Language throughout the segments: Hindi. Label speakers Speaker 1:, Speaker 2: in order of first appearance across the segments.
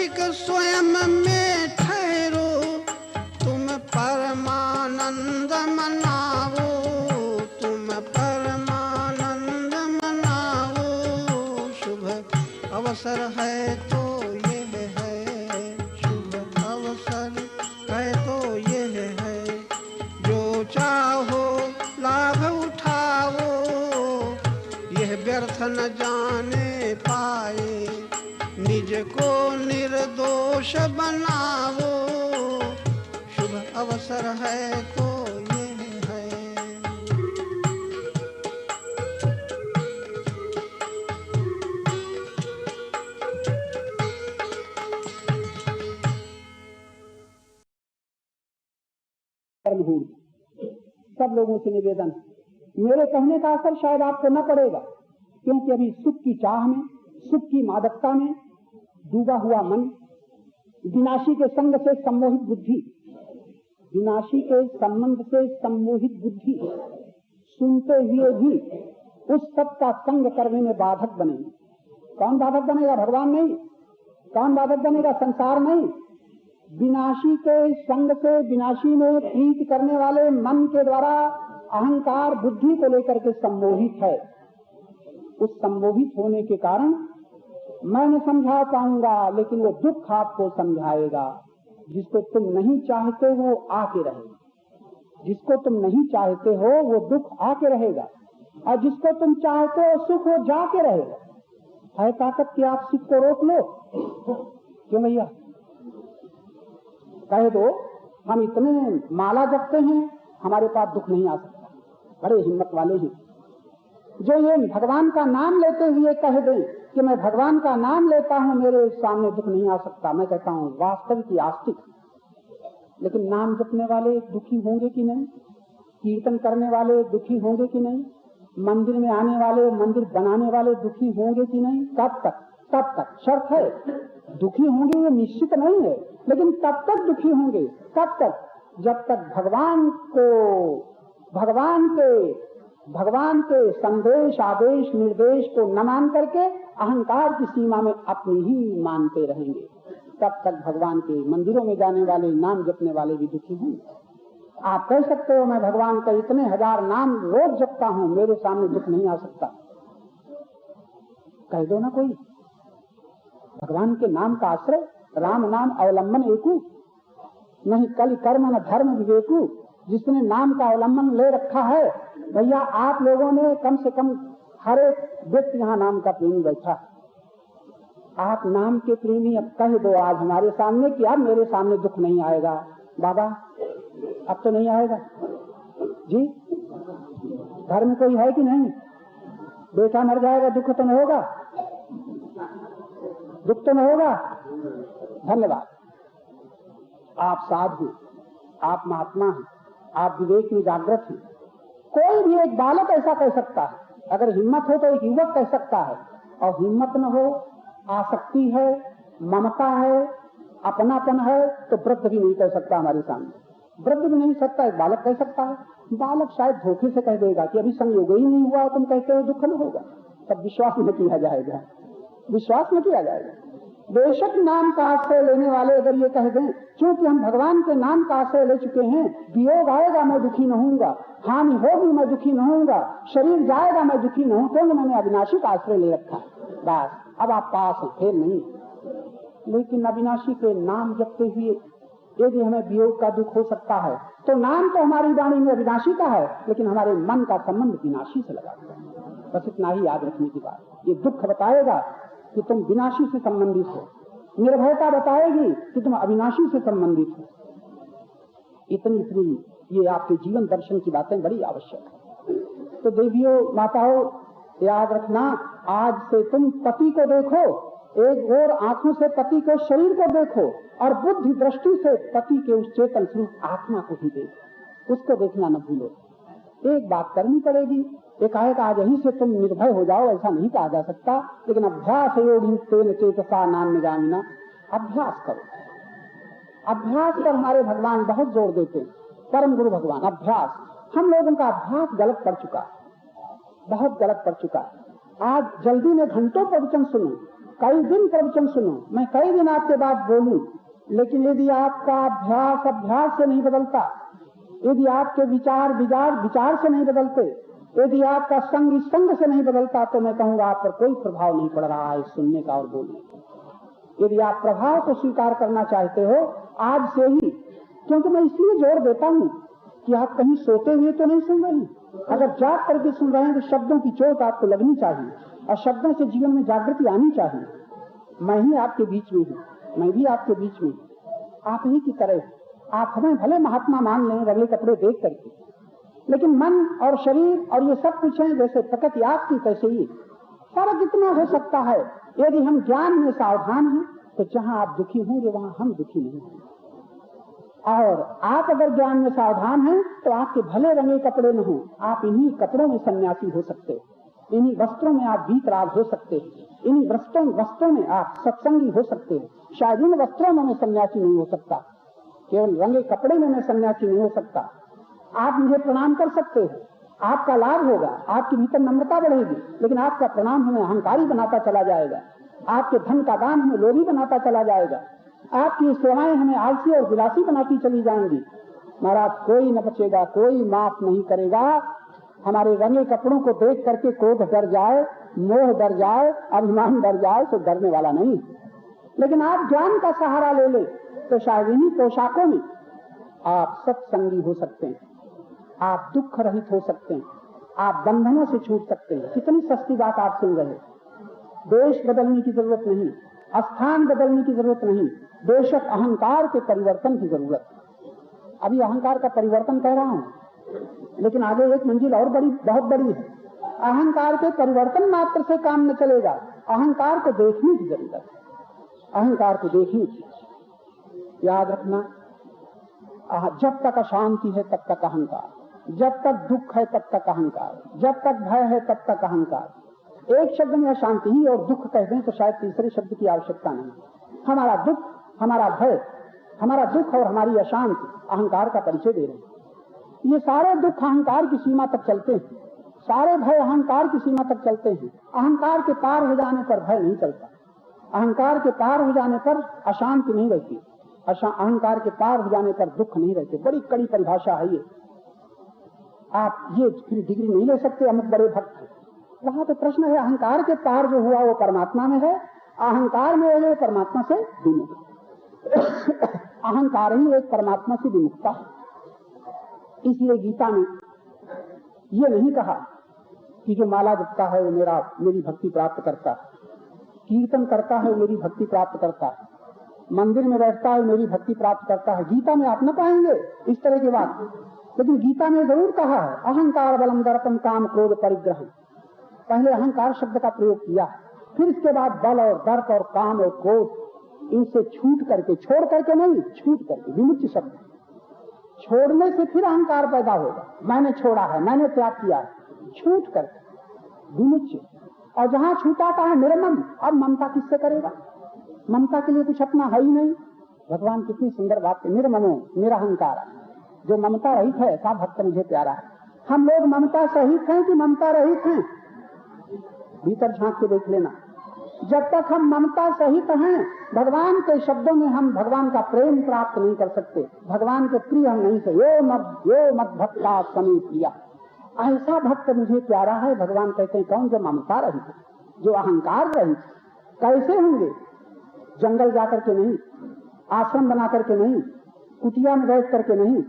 Speaker 1: रसिक स्वयं में ठहरो, तुम परमानंद मनाओ, तुम परमानंद मनाओ। शुभ अवसर है तो यह है, शुभ अवसर है तो यह है, जो चाहो लाभ उठाओ, यह व्यर्थ न जाने पाए, निज को निर्दोष बनाओ। शुभ अवसर है तो ये है।
Speaker 2: सब लोगों से निवेदन, मेरे कहने का असर शायद आपको न पड़ेगा, क्योंकि अभी सुख की चाह में, सुख की मादकता में डूबा हुआ मन, विनाशी के संग से सम्मोहित बुद्धि, विनाशी के संबंध से सम्मोहित बुद्धि सुनते हुए भी उस सब का संग करने में बाधक बनेगी। कौन बाधक बनेगा? भगवान नहीं। कौन बाधक बनेगा? संसार नहीं। विनाशी के संग से, विनाशी में प्रीति करने वाले मन के द्वारा अहंकार बुद्धि को लेकर के सम्मोहित है। उस सम्मोहित होने के कारण मैं न समझा पाऊंगा, लेकिन वो दुख आपको समझाएगा। जिसको तुम नहीं चाहते वो आके रहेगा, जिसको तुम नहीं चाहते हो वो दुख आके रहेगा, और जिसको तुम चाहते हो सुख वो जाके रहेगा। है ताकत कि आप सुख को रोक लो? क्यों भैया? कह दो हम इतने माला जपते हैं, हमारे पास दुख नहीं आ सकता। बड़े हिम्मत वाले हैं जो ये भगवान का नाम लेते हुए कह दें कि मैं भगवान का नाम लेता हूं, मेरे सामने दुख नहीं आ सकता। मैं कहता हूं वास्तविक आस्तिक। लेकिन नाम जपने वाले दुखी होंगे कि नहीं? कीर्तन करने वाले दुखी होंगे कि नहीं? मंदिर में आने वाले, मंदिर बनाने वाले दुखी होंगे कि नहीं? कब तक? तब तक। शर्त है, दुखी होंगे ये निश्चित नहीं है, लेकिन तब तक दुखी होंगे। कब तक? जब तक भगवान के संदेश, आदेश, निर्देश को न मान करके अहंकार की सीमा में अपनी ही मानते रहेंगे, तब तक भगवान के मंदिरों में जाने वाले, नाम जपने वाले भी दुखी होंगे। आप कह सकते हो मैं भगवान का इतने हजार नाम रोज जपता हूं, मेरे सामने दुख नहीं आ सकता। कह दो ना कोई। भगवान के नाम का आश्रय, राम नाम अवलंबन एकू, नहीं कल कर्म न धर्म विवेकू। जिसने नाम का अवलंबन ले रखा है, भैया आप लोगों ने कम से कम हर एक व्यक्ति यहाँ नाम का प्रेमी बैठा। आप नाम के प्रेमी अब कह दो आज हमारे सामने कि अब मेरे सामने दुख नहीं आएगा। बाबा अब तो नहीं आएगा जी। घर में कोई है कि नहीं? बेटा मर जाएगा, दुख तो नहीं होगा? दुख तो नहीं होगा? धन्यवाद। आप साधु, आप महात्मा हैं, आप विवेक में जागृत हैं। कोई भी एक बालक ऐसा कह सकता है, अगर हिम्मत हो तो एक युवक कह सकता है, और हिम्मत न हो, आसक्ति है, ममता है, अपनापन है, तो वृद्ध भी नहीं कह सकता हमारे सामने। वृद्ध भी नहीं सकता, एक बालक कह सकता है। बालक शायद धोखे से कह देगा कि अभी संयोग ही नहीं हुआ, तुम कहते हो दुख न होगा। तब विश्वास न किया जाएगा, विश्वास न किया जाएगा। बेशक नाम का आश्रय लेने वाले अगर ये कह दें क्योंकि हम भगवान के नाम का आश्रय ले चुके हैं, वियोग आएगा मैं दुखी न होऊंगा, हानि होगी मैं दुखी न होऊंगा, शरीर जाएगा मैं दुखी न हूं, क्योंकि मैंने अविनाशी का आश्रय ले रखा है। बस अब आप पास हैं, फेल नहीं। लेकिन अविनाशी के नाम जपते हुए यदि हमें वियोग का दुख हो सकता है, तो नाम तो हमारी वाणी में अविनाशी का है, लेकिन हमारे मन का संबंध विनाशी से लगा हुआ है। बस इतना ही याद रखने की बात। ये दुख बताएगा कि तुम विनाशी से संबंधित हो, निर्भयता बताएगी कि तुम अविनाशी से संबंधित हो। इतनी ये आपके जीवन दर्शन की बातें बड़ी आवश्यक है। तो देवियों, माताओं, याद रखना, आज से तुम पति को देखो, एक और आंखों से पति के शरीर को देखो, और बुद्धि दृष्टि से पति के उस चेतन स्वरूप आत्मा को भी देखो, उसको देखना न भूलो। एक बात करनी पड़ेगी, एकाएक आज यहीं से तुम निर्भय हो जाओ ऐसा नहीं कहा जा सकता, लेकिन अभ्यास योगी तेन चेतसा नान्यगामिना। अभ्यास करो। अभ्यास पर हमारे भगवान बहुत जोर देते हैं, परम गुरु भगवान। अभ्यास, हम लोगों का अभ्यास गलत पड़ चुका है, बहुत गलत पड़ चुका है। आज जल्दी में घंटों प्रवचन सुनो, कई दिन प्रवचन सुनो, मैं कई दिन आपके बात बोलूं, लेकिन यदि आपका अभ्यास से नहीं बदलता, यदि आपके विचार से नहीं बदलते, यदि आपका संग से नहीं बदलता, तो मैं कहूंगा आप पर कोई प्रभाव नहीं पड़ रहा है सुनने का और बोलने का। यदि आप प्रभाव को स्वीकार करना चाहते हो आज से ही, क्योंकि मैं इसलिए जोर देता हूं कि आप कहीं सोते हुए तो नहीं सुन रहे हैं। अगर जाग करके सुन रहे हैं तो शब्दों की चोट आपको लगनी चाहिए और शब्दों से जीवन में जागृति आनी चाहिए। मैं ही आपके बीच में हूँ, मैं भी आपके बीच में हूँ, आप ही की तरह। आप हमें भले महात्मा मान लें रंगे कपड़े देख करके, लेकिन मन और शरीर और ये सब कुछ है जैसे प्रकृति आपकी तैसे ही। फर्क इतना हो सकता है, यदि हम ज्ञान में सावधान हैं तो जहाँ आप दुखी होंगे वहां हम दुखी नहीं होंगे, और आप अगर ज्ञान में सावधान हैं तो आपके भले रंगे कपड़े न हो, आप इन्हीं कपड़ों में सन्यासी हो सकते, इन्हीं वस्त्रों में आप वीतराग हो सकते, इन्हीं वस्त्रों में आप सत्संगी हो सकते हैं। शायद इन वस्त्रों में मैं सन्यासी नहीं हो सकता, केवल रंगे कपड़े में मैं सन्यासी नहीं हो सकता। आप मुझे प्रणाम कर सकते हो, आपका लाभ होगा, आपके भीतर नम्रता बढ़ेगी, लेकिन आपका प्रणाम हमें अहंकारी बनाता चला जाएगा, आपके धन का दान हमें लोभी बनाता चला जाएगा, आपकी सेवाएं हमें आलसी और विलासी बनाती चली जाएंगी। महाराज कोई न बचेगा, कोई माफ नहीं करेगा। हमारे रंगे कपड़ों को देख करके क्रोध डर जाए, मोह डर जाए, अभिमान डर जाए तो डरने वाला नहीं। लेकिन आप ज्ञान का सहारा ले ले तो शायद इन्हीं पोशाकों में आप सत्संगी हो सकते हैं, आप दुख रहित हो सकते हैं, आप बंधनों से छूट सकते हैं। कितनी सस्ती बात आप सुन रहे। देश बदलने की जरूरत नहीं, स्थान बदलने की जरूरत नहीं, बेशक अहंकार के परिवर्तन की जरूरत। अभी अहंकार का परिवर्तन कह रहा हूं, लेकिन आगे एक मंजिल और बहुत बड़ी है। अहंकार के परिवर्तन मात्र से काम न चलेगा, अहंकार को देखने की जरूरत है, अहंकार को देखने की। याद रखना, जब तक अशांति है तब तक अहंकार, जब तक दुख है तब तक अहंकार, जब तक भय है तब तक अहंकार। एक शब्द में अशांति ही और दुख कह दें तो शायद तीसरे शब्द की आवश्यकता नहीं। हमारा दुख, हमारा भय, हमारा दुख और हमारी अशांति अहंकार का परिचय दे रहे हैं। ये सारे दुख अहंकार की सीमा तक चलते हैं, सारे भय अहंकार की सीमा तक चलते हैं। अहंकार के पार हो जाने पर भय नहीं चलता, अहंकार के पार हो जाने पर अशांति नहीं रहती, अहंकार के पार हो जाने पर दुख नहीं रहते। बड़ी कड़ी परिभाषा है ये। आप ये डिग्री नहीं ले सकते अमुक बड़े भक्त हैं। वहां तो प्रश्न है, अहंकार के पार जो हुआ वो परमात्मा में है, अहंकार में है परमात्मा से विमुक्त। अहंकार ही एक परमात्मा से विमुक्ता है। इसलिए गीता में ये नहीं कहा कि जो माला जपता है वो मेरी भक्ति प्राप्त करता है, कीर्तन करता है मेरी भक्ति प्राप्त करता है, मंदिर में बैठता है मेरी भक्ति प्राप्त करता है। गीता में आप न पाएंगे इस तरह की बात, लेकिन गीता में जरूर कहा है अहंकार बलम दर्पम काम क्रोध परिग्रह। पहले अहंकार शब्द का प्रयोग किया है, फिर इसके बाद बल और दर्प और काम और क्रोध, इनसे छूट करके, छोड़ करके नहीं, छूट करके, विमुक्ति शब्द। छोड़ने से फिर अहंकार पैदा होगा, मैंने छोड़ा है, मैंने त्याग किया है, छूट करके विमुक्ति। और जहां छूटाता है निर्मम, अब ममता किससे करेगा? ममता के लिए कुछ अपना है ही नहीं। भगवान कितनी सुंदर बात है, निर्ममो निरहंकार। जो ममता रहित है ऐसा भक्त मुझे प्यारा है। हम लोग ममता सहित हैं कि ममता रहित हैं? भीतर झांक के देख लेना। जब तक हम ममता सहित हैं, भगवान के शब्दों में हम भगवान का प्रेम प्राप्त नहीं कर सकते, भगवान के प्रिय हम नहीं से। यो मत भक्ता समी प्रिया, ऐसा भक्त मुझे प्यारा है। भगवान कहते हैं कौन? जो ममता रहित है, जो अहंकार रहित। कैसे होंगे? जंगल जाकर के नहीं, आश्रम बना करके नहीं, कुटिया में बैठ करके नहीं,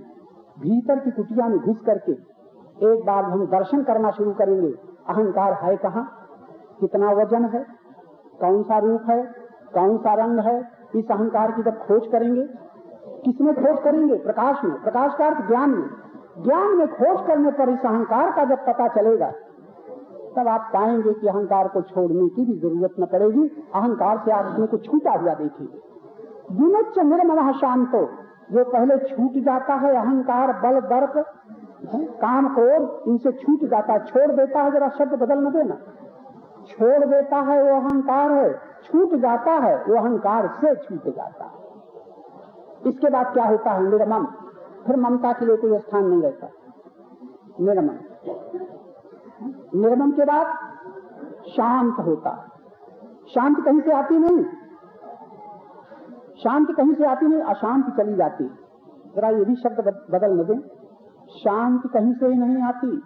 Speaker 2: भीतर की कुटिया में घुस करके एक बार हम दर्शन करना शुरू करेंगे। अहंकार है कहाँ, कितना वजन है, कौन सा रूप है, कौन सा रंग है, इस अहंकार की जब खोज करेंगे, किसमें खोज करेंगे? प्रकाश में। प्रकाश का अर्थ ज्ञान में। ज्ञान में खोज करने पर इस अहंकार का जब पता चलेगा, तब आप पाएंगे कि अहंकार को छोड़ने की भी जरूरत न पड़ेगी। अहंकार से आप उसमें को छूटा हुआ देखेंगे। विमुच्च निर्मलः शांतो, जो पहले छूट जाता है, अहंकार बल दर्प काम क्रोध, इनसे छूट जाता है, छोड़ देता है। जरा शब्द बदल न देना, छोड़ देता है वो अहंकार है, छूट जाता है वो अहंकार से छूट जाता है। इसके बाद क्या होता है? निर्मम। फिर ममता के लिए कोई स्थान नहीं रहता। निर्मम, निर्मम के बाद शांत होता है। शांति कहीं से आती नहीं, शांति कहीं से आती नहीं, अशांति चली जाती। जरा ये भी शब्द बदल न दें, शांति कहीं से ही नहीं आती,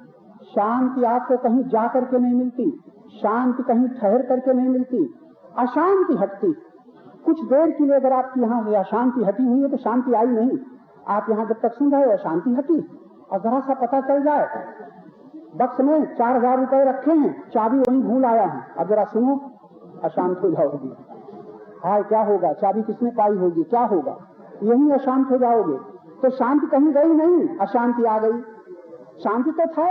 Speaker 2: शांति आपको कहीं जा करके नहीं मिलती, शांति कहीं ठहर करके नहीं मिलती, अशांति हटती। कुछ देर के लिए अगर आपकी यहाँ अशांति हटी हुई है तो शांति आई नहीं। आप यहाँ जब तक सुन रहे हो अशांति हटी, और जरा सा पता चल जाए बक्स में 4000 रुपए रखे हैं, चाबी वहीं भूल आया है, अब जरा सुनो, अशांत हो जाओगी। हाय क्या होगा, चाबी किसने पाई होगी, क्या होगा, यही अशांत हो जाओगे। तो शांति कहीं गई नहीं, अशांति आ गई। शांति तो था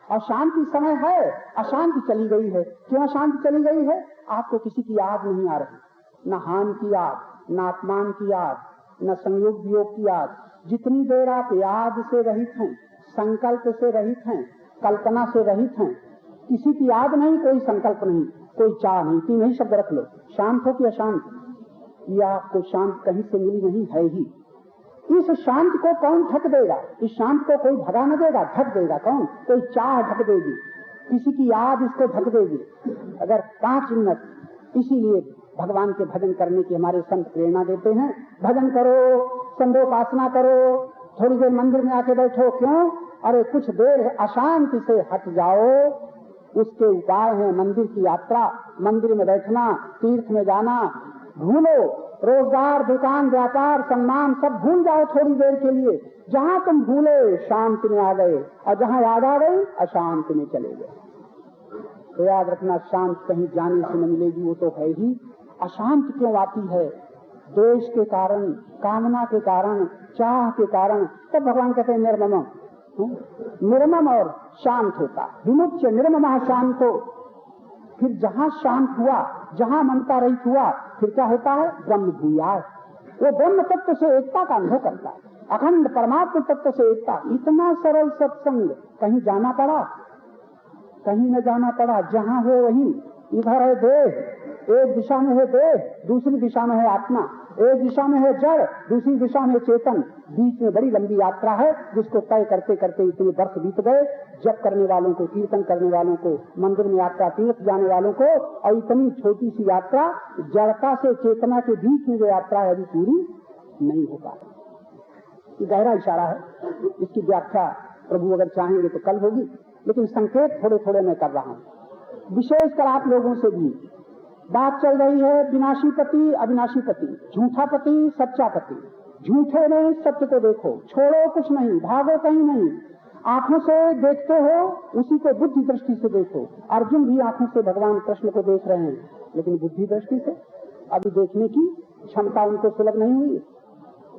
Speaker 2: और शांति समय है, अशांति चली गई है। क्यों अशांति चली गई है? आपको किसी की याद नहीं आ रही, न हानि की याद, न अपमान की याद, न संयोग वियोग की याद। जितनी देर आप याद से रहित हैं, संकल्प से रहित हैं, कल्पना से रहित हैं, किसी की याद नहीं, कोई संकल्प नहीं, कोई चाह नहीं, तीन ही शब्द रख लो, शांत हो कि अशांत, ये आपको शांत कहीं से मिली नहीं है ही। इस शांत को कौन ढक देगा? इस शांत को कोई भगा न देगा, ढक देगा कौन? कोई चाह ढक देगी, किसी की याद इसको ढक देगी। अगर 5 मिनट, इसीलिए भगवान के भजन करने की हमारे संत प्रेरणा देते हैं, भजन करो, संध्योपासना करो, थोड़ी देर मंदिर में आके बैठो। क्यों? अरे कुछ देर अशांति से हट जाओ, उसके उपाय हैं मंदिर की यात्रा, मंदिर में बैठना, तीर्थ में जाना। भूलो रोजगार, दुकान, व्यापार, सम्मान सब भूल जाओ थोड़ी देर के लिए। जहाँ तुम भूले शांति में आ गए, और जहाँ याद आ गई अशांति में चले गए। तो याद रखना, शांत कहीं जाने से न मिलेगी, वो तो है ही। अशांत क्यों आती है? द्वेष के कारण, कामना के कारण, चाह के कारण। तब भगवान कहते हैं निर्मम, निर्मम और शांत होता, विमुच्य निर्मम शांतो। फिर जहाँ शांत हुआ, जहाँ ममता रहित हुआ, फिर क्या होता है? ब्रह्म भूयाय, वो ब्रह्म तत्व से एकता का अनुभव करता है, अखंड परमात्मा तत्व से एकता। इतना सरल सत्संग, कहीं जाना पड़ा, कहीं न जाना पड़ा, जहाँ हो वहीं। इधर है देह, एक दिशा में है देह, दूसरी दिशा में है आत्मा, एक दिशा में है जड़, दूसरी दिशा में चेतन, बीच में बड़ी लंबी यात्रा है, जिसको तय करते करते इतने वर्ष बीत गए। जप करने वालों को, कीर्तन करने वालों को, मंदिर में यात्रा, तीर्थ जाने वालों को, और इतनी छोटी सी यात्रा, जड़ता से चेतना के बीच में जो यात्रा है अभी पूरी नहीं हो पाती। गहरा इशारा है, इसकी व्याख्या प्रभु अगर चाहेंगे तो कल होगी, लेकिन संकेत थोड़े थोड़े मैं कर रहा हूँ। विशेषकर आप लोगों से भी बात चल रही है, विनाशी पति अविनाशी पति, झूठा पति सच्चा पति। झूठे में सत्य को देखो, छोड़ो कुछ नहीं, भागो कहीं नहीं। आंखों से देखते हो, उसी को बुद्धि दृष्टि से देखो। अर्जुन भी आंखों से भगवान कृष्ण को देख रहे हैं, लेकिन बुद्धि दृष्टि से अभी देखने की क्षमता उनको सुलभ नहीं हुई।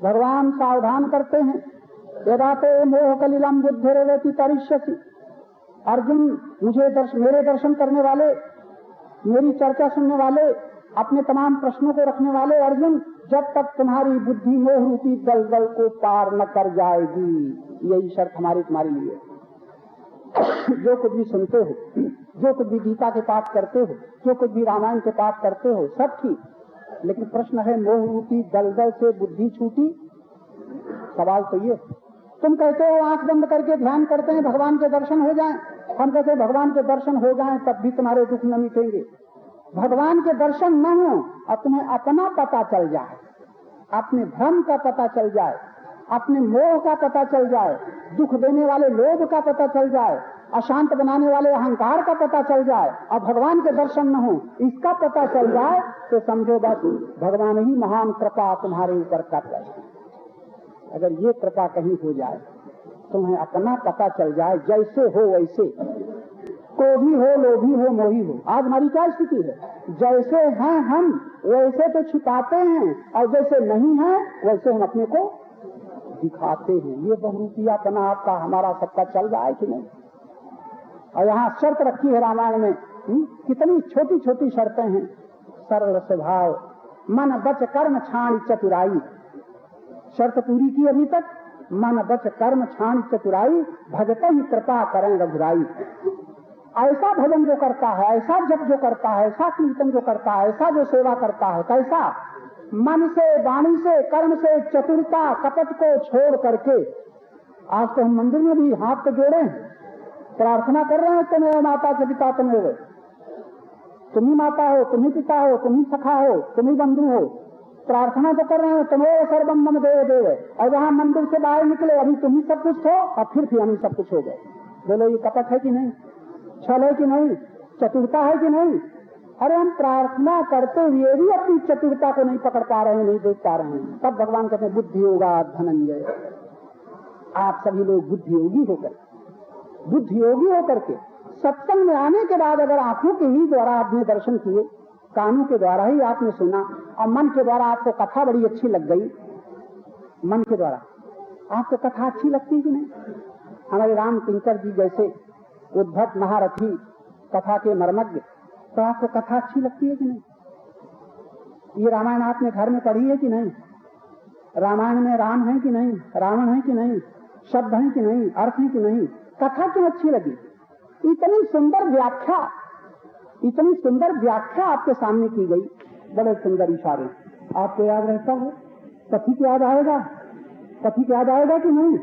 Speaker 2: भगवान सावधान करते हैं, यदा ते मोह कलिलम बुद्धिरेति तरिष्यसि। अर्जुन, मेरे दर्शन करने वाले, मेरी चर्चा सुनने वाले, अपने तमाम प्रश्नों को रखने वाले अर्जुन, जब तक तुम्हारी बुद्धि मोह रूपी दलदल को पार न कर जाएगी, यही शर्त हमारी तुम्हारे लिए। जो कुछ भी सुनते हो, जो कुछ भी गीता के पाठ करते हो, जो कुछ भी रामायण के पाठ करते हो, सब ठीक, लेकिन प्रश्न है मोह रूपी दलदल से बुद्धि छूटी? सवाल तो ये। तुम कहते हो आंख बंद करके ध्यान करते हैं भगवान के दर्शन हो जाएं, हम कहते हैं भगवान के दर्शन हो जाएं तब भी तुम्हारे दुख न मिटेंगे। भगवान के दर्शन न हो और तुम्हें अपना पता चल जाए, अपने भ्रम का पता चल जाए, अपने मोह का पता चल जाए, दुख देने वाले लोभ का पता चल जाए, अशांत बनाने वाले अहंकार का पता चल जाए, और भगवान के दर्शन न हो इसका पता चल जाए, तो समझो बस भगवान ही महान कृपा तुम्हारे ऊपर कर रहे हैं। अगर ये कृपा कहीं हो जाए, तुम्हें अपना पता चल जाए, जैसे हो वैसे, क्रोधी हो, लोभी हो, मोही हो। आज हमारी क्या स्थिति है? जैसे हैं हम वैसे तो छिपाते हैं, और जैसे नहीं है वैसे हम अपने को दिखाते हैं। ये बहुरूपियापना आपका हमारा सबका चल रहा है कि नहीं? और यहाँ शर्त रखी है रामायण में, कितनी छोटी छोटी शर्तें हैं। सरल स्वभाव, मन बच कर्म छाण चतुराई। शर्त पूरी की अभी तक, मन बच कर्म छाण चतुराई, भजते ही कृपा करें रघुराई। ऐसा भजन जो करता है, ऐसा जप जो करता है, ऐसा कीर्तन जो करता है, ऐसा जो सेवा करता है, कैसा? मन से, वाणी से, कर्म से, चतुरता कपट को छोड़ करके। आज तो हम मंदिर में भी हाथ तो जोड़े, प्रार्थना कर रहे हैं, तुम्हें माता से पिता तुम्हें, तुम ही माता हो, तुम ही पिता हो, तुम ही सखा हो, तुम ही बंधु हो। प्रार्थना तो कर रहे हो, तुम्हें सर्वम मम देव देव, और जहाँ मंदिर से बाहर निकले अभी तुम ही सब कुछ हो और फिर हम ही सब कुछ हो गए। बोलो ये कपट है कि नहीं, छल है कि नहीं, चतुरता है कि नहीं? अरे हम प्रार्थना करते हुए भी अपनी चतुरता को नहीं पकड़ पा रहे हैं, नहीं देख पा रहे हैं। तब भगवान कहते हैं बुद्धि होगा धनंजय। आप सभी लोग बुद्धि योगी होकर के सत्संग में आने के बाद अगर आंखों के ही द्वारा आपने दर्शन किए, कानों के द्वारा ही आपने सुना और मन के द्वारा आपको कथा बड़ी अच्छी लग गई, मन के द्वारा आपको कथा अच्छी लगती कि नहीं? हमारे राम किंकर जी जैसे उद्धत महारथी कथा के मर्मज्ञ, तो आपको कथा अच्छी लगती है कि नहीं? ये रामायण आपने घर में पढ़ी है कि नहीं? रामायण में राम है कि नहीं, रावण है कि नहीं, शब्द है कि नहीं, अर्थ है कि नहीं? कथा क्यों अच्छी लगी? इतनी सुंदर व्याख्या आपके सामने की गई, बड़े सुंदर इशारे। आपको याद रहता है? कथित याद आएगा कि नहीं?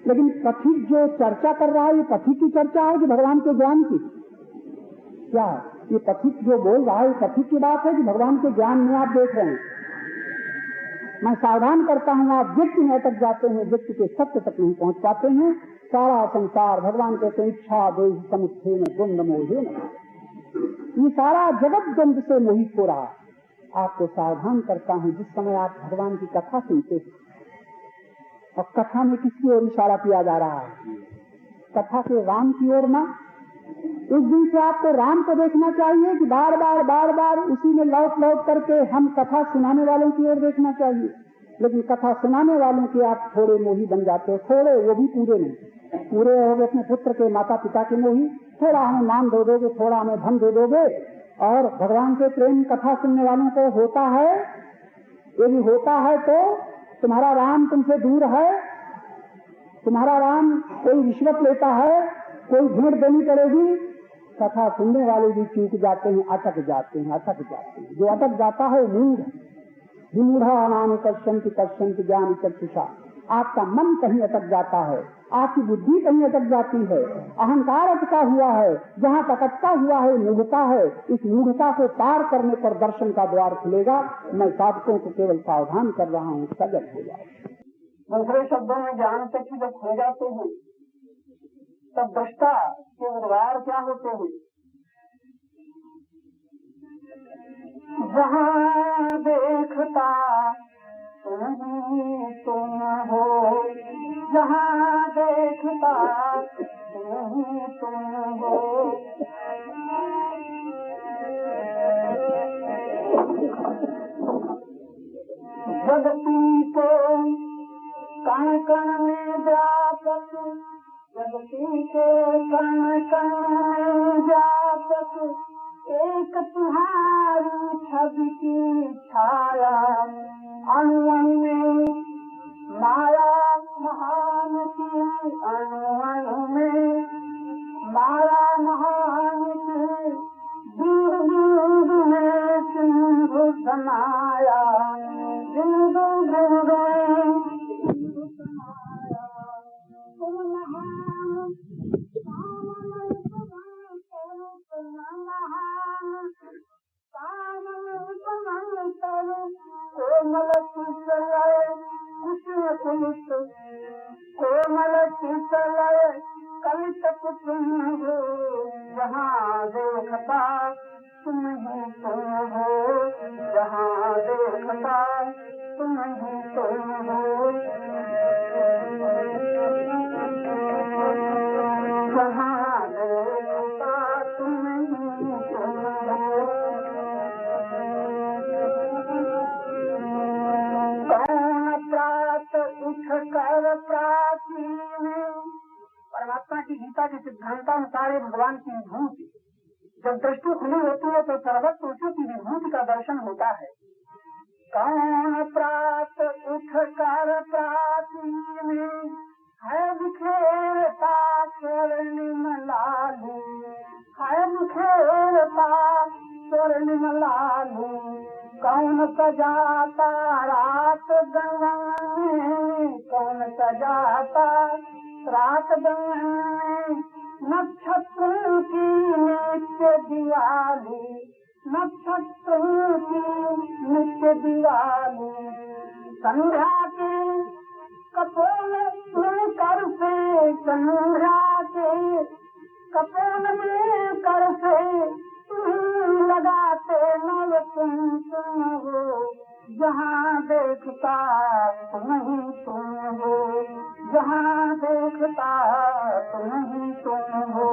Speaker 2: लेकिन कथित जो चर्चा कर रहा है, ये कथित की चर्चा है कि भगवान के ज्ञान की? क्या ये कथित जो बोल रहा है कथित की बात है कि भगवान के ज्ञान में आप देख रहे हैं? मैं सावधान करता हूँ, आप व्यक्ति में अटक जाते हैं, व्यक्ति के सत्य तक नहीं पहुंच पाते हैं। सारा संसार भगवान कहते हैं इच्छा देश समुत्थे में द्वंद मोहे न, ये सारा जगत द्वंद से मोहित हो रहा। आपको सावधान करता हूँ, जिस समय आप भगवान की कथा सुनते हैं और कथा में किसकी ओर इशारा किया जा रहा है? कथा के राम की ओर ना। उस दिन से आपको राम को देखना चाहिए कि बार बार उसी में लौट करके हम कथा सुनाने वालों की ओर देखना चाहिए। लेकिन कथा सुनाने वालों के आप थोड़े मोही बन जाते हो, थोड़े, वो भी पूरे नहीं। पूरे हो गए अपने पुत्र के माता पिता के मोही, थोड़ा हमें मान दे दोगे, थोड़ा हमें धन दे दोगे। और भगवान के प्रेम कथा सुनने वालों को होता है, यदि होता है तो तुम्हारा राम तुमसे दूर है, तुम्हारा राम कोई रिश्वत लेता है, कोई भेंट देनी पड़ेगी। कथा सुनने वाले भी चूक जाते हैं, अटक जाते हैं। जो अटक जाता है मूढ़, विमूढ़ा नाम कश्यंति ज्ञान चक्षुषा। आपका मन कहीं अटक जाता है, आपकी बुद्धि कहीं अटक जाती है, अहंकार अटका हुआ है। जहाँ तक अटका हुआ है मूढ़ता है, इस मूढ़ता को पार करने पर दर्शन का द्वार खुलेगा। मैं साधकों को केवल सावधान कर रहा हूँ, सजग हो जाए। दूसरे शब्दों में ज्ञान चक्षु जब खो जाते हैं तब दृष्टा के उद्गार क्या होते हैं? जहाँ देखता तुम हो, जहाँ देखता तुम हो। जगती को कण कण में व्यापक, जगती के कण कण में व्यापक, एक तुम्हारी छवि की छाया। अणु में माया महान की, अणु में माया महान की, दूर दूर में सिंधु समाया, दूर दूर में सिंधु समाया। तुम महान कोमल चलय कुसुम कुलित, कोमल चलय कलित कुसुम हो। जहाँ देखता तुम ही तुम हो, जहाँ देखता तुम ही तुम हो। जहाँ देखता तुम ही तुम हो। उठ कर प्राचीन, परमात्मा की गीता के सिद्धांतानुसार भगवान की विभूति जब दृष्टि खुली होती है तो सर्वत्र उसी की विभूति का दर्शन होता है। कौन प्रात उठ कर प्राचीन, है बिखेरता स्वर्णिम लालू, है बिखेरता स्वर्णिम लालू। कौन सजाता रात गगन में, कौन सजाता रात गगन में, नक्षत्रों की नित्य दिवाली। नक्षत्रों की नित्य दिवाली, संध्या के कपोल में कर से, संध्या के कपोल में कर से तुम लगाते नव कुमकुम हो, जहाँ देखता तुम ही तुम हो, जहाँ देखता तुम ही तुम हो,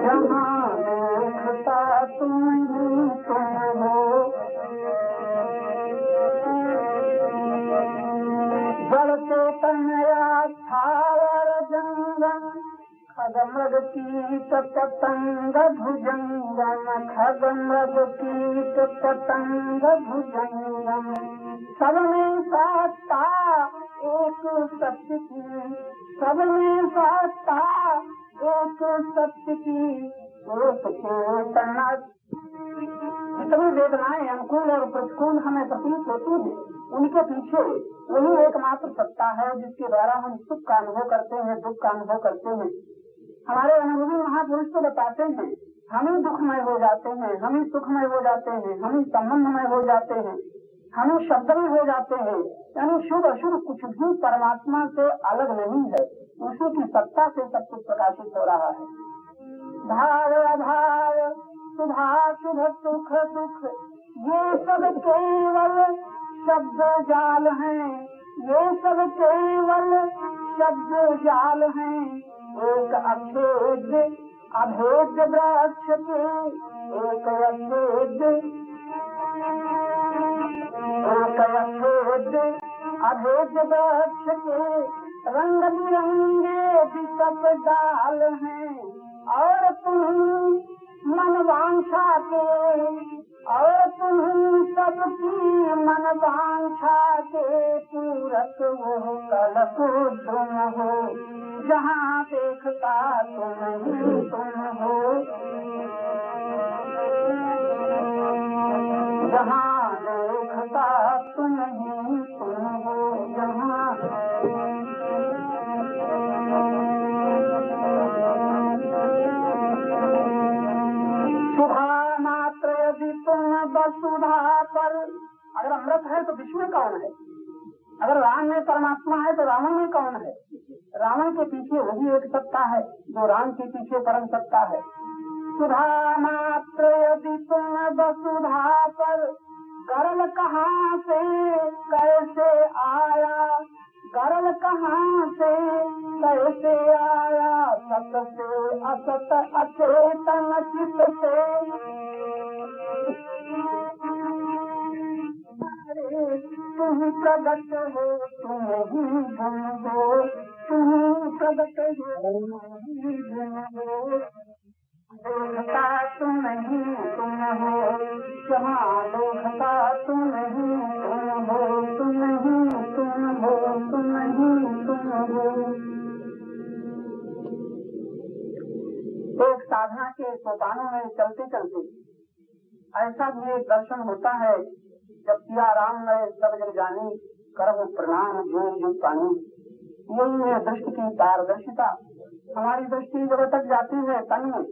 Speaker 2: जहाँ देखता तुम ही तुम हो। जड़ चेतन स्थावर जंगम, खगमृग कीट पतंग भुजंगम, खगमृग कीट पतंग भुजंगम, सब में सत्ता एक सत्य की, सब में सत्ता एक सत्य की, एक चेतना। जितनी वेदनाएं अनुकूल और प्रतिकूल हमें प्रतीत होती हैं, उनके पीछे वही एकमात्र सत्ता है जिसके द्वारा हम सुख का अनुभव करते हैं, दुख का अनुभव करते हैं। हमारे अनुभवी महापुरुष तो बताते हैं, हम ही दुखमय हो जाते हैं, हम ही सुखमय हो जाते हैं, हम ही संबंधमय हो जाते हैं, हम ही शब्दमय हो जाते हैं। यानी शुभ अशुभ कुछ भी परमात्मा से अलग नहीं है, उसी की सत्ता से सब कुछ प्रकाशित हो रहा है। भाव अभाव, शुभाशुभ, सुख दुख, ये सब केवल शब्द जाल हैं, ये सब केवल शब्द जाल हैं। एक अभेद अभेद वृक्ष के, एक अभेद अभेद वृक्ष के, रंग बिरंगे बिकट डाल हैं। और तुम मन वांछा के, और तुम सबकी मन वांछा के पूरक हो, कलक तुम हो, जहाँ देखता तुम ही तुम हो, जहाँ देखता तुम ही तुम हो, जहाँ सुधा मात्र यदि तुम वसुधा पर। अगर अमृत है तो विष्णु कौन है? अगर राम में परमात्मा है तो रावण में कौन है? रावण के पीछे वही एक सत्ता है जो राम के पीछे परम सत्ता है। सुधा मात्र यदि तुम वसुधा पर, गरल कहाँ से कैसे आया, गरल कहाँ से कैसे आया, सत से असत अचेतन चित्त से। तुम प्रगट हो तुम ही गुण हो, तुम प्रगट हो तुम ही गुण हो, देखता तुम ही तुम हो, जहाँ देखता तुम ही तुम हो, तुम ही तुम हो, तुम ही तुम हो। एक साधना के सोपानों में चलते चलते ऐसा भी एक दर्शन होता है, जब किया राम में सब जग जानी, करब प्रणाम जो जो पानी। यही है दृष्टि की पारदर्शिता। हमारी दृष्टि जब अटक जाती है तन में,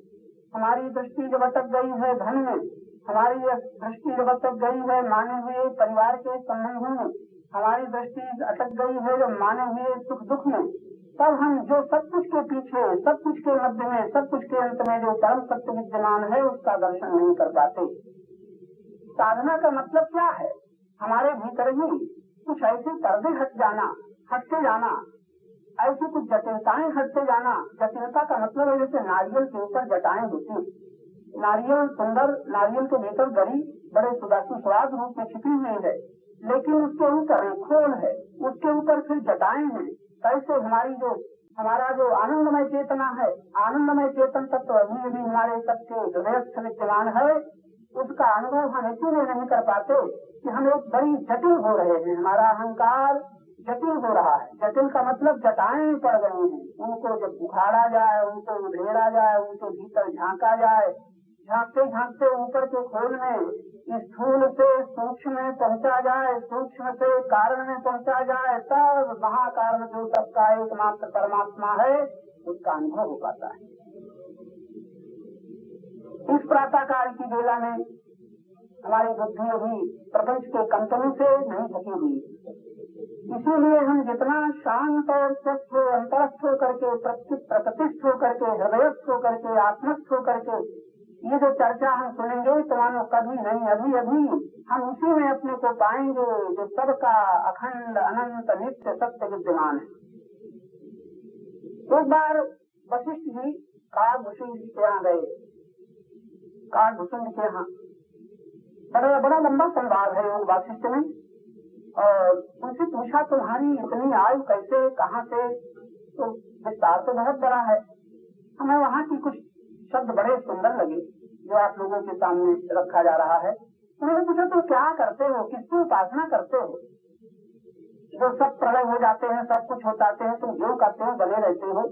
Speaker 2: हमारी दृष्टि जब अटक गई है धन में, हमारी दृष्टि जब अटक गई है माने हुए परिवार के संबंधों में, हमारी दृष्टि अटक गई है जब माने हुए सुख दुख में, तब हम जो सब कुछ के पीछे, सब कुछ के मध्य में, सब कुछ के अंत में जो परम सत्य विद्यमान है उसका दर्शन नहीं कर पाते। साधना का मतलब क्या है? हमारे भीतर ही कुछ ऐसे पर्दे हट जाना, हटते जाना, ऐसी कुछ जटिलताएं हटते जाना। जटिलता का मतलब है जैसे नारियल के ऊपर जटाएं होती, नारियल सुंदर, नारियल के भीतर गरी बड़े सुस्वाद रूप में छिपी हुई है, लेकिन उसके ऊपर खोल है, उसके ऊपर फिर जटाएं हैं। कैसे हमारा जो आनंदमय चेतना है, आनंदमय चेतन तत्व अभी भी हमारे सबके हृदयस्थ विद्यमान है, उसका अनुभव हम इसीलिए नहीं कर पाते कि हम एक बड़ी जटिल हो रहे हैं, हमारा अहंकार जटिल हो रहा है। जटिल का मतलब जटाएं पड़ गई हैं, उनको जब उखाड़ा जाए, उनको उधेड़ा जाए, उनके भीतर झांका जाए, झांकते झांकते ऊपर के खोल में स्थूल से सूक्ष्म में पहुंचा जाए, सूक्ष्म से कारण में पहुंचा जाए, तब महाकारण जो सबका एकमात्र परमात्मा है उसका अनुभव हो पाता है। इस प्रातःकाल की बेला में हमारी बुद्धि अभी प्रपंच के कंपनों से नहीं थकी हुई, इसीलिए हम जितना शांत और स्वस्थ अंतरस्थ होकर के प्रतिष्ठ होकर के हृदयस्थ होकर के आत्मस्थ होकर के ये जो चर्चा हम सुनेंगे तो मानो कभी नहीं, अभी अभी हम उसी में अपने को पाएंगे जो सबका अखंड अनंत नित्य सत्य विद्यमान है। एक बार वशिष्ठ जी काकभूषुंड के यहाँ गए। काकभूषुंड के यहाँ बड़ा लंबा संवाद है योग वासिष्ठ में, और उनसे पूछा तुम्हारी इतनी आयु कैसे, कहाँ से? तो विस्तार तो बहुत बड़ा है। हमें वहाँ की कुछ शब्द बड़े सुंदर लगे जो आप लोगों के सामने रखा जा रहा है। उन्होंने पूछा तो क्या करते हो, किसकी उपासना करते हो? जो सब प्रलय हो जाते हैं, सब कुछ हो जाते हैं, तुम जो करते हो बने रहते हो।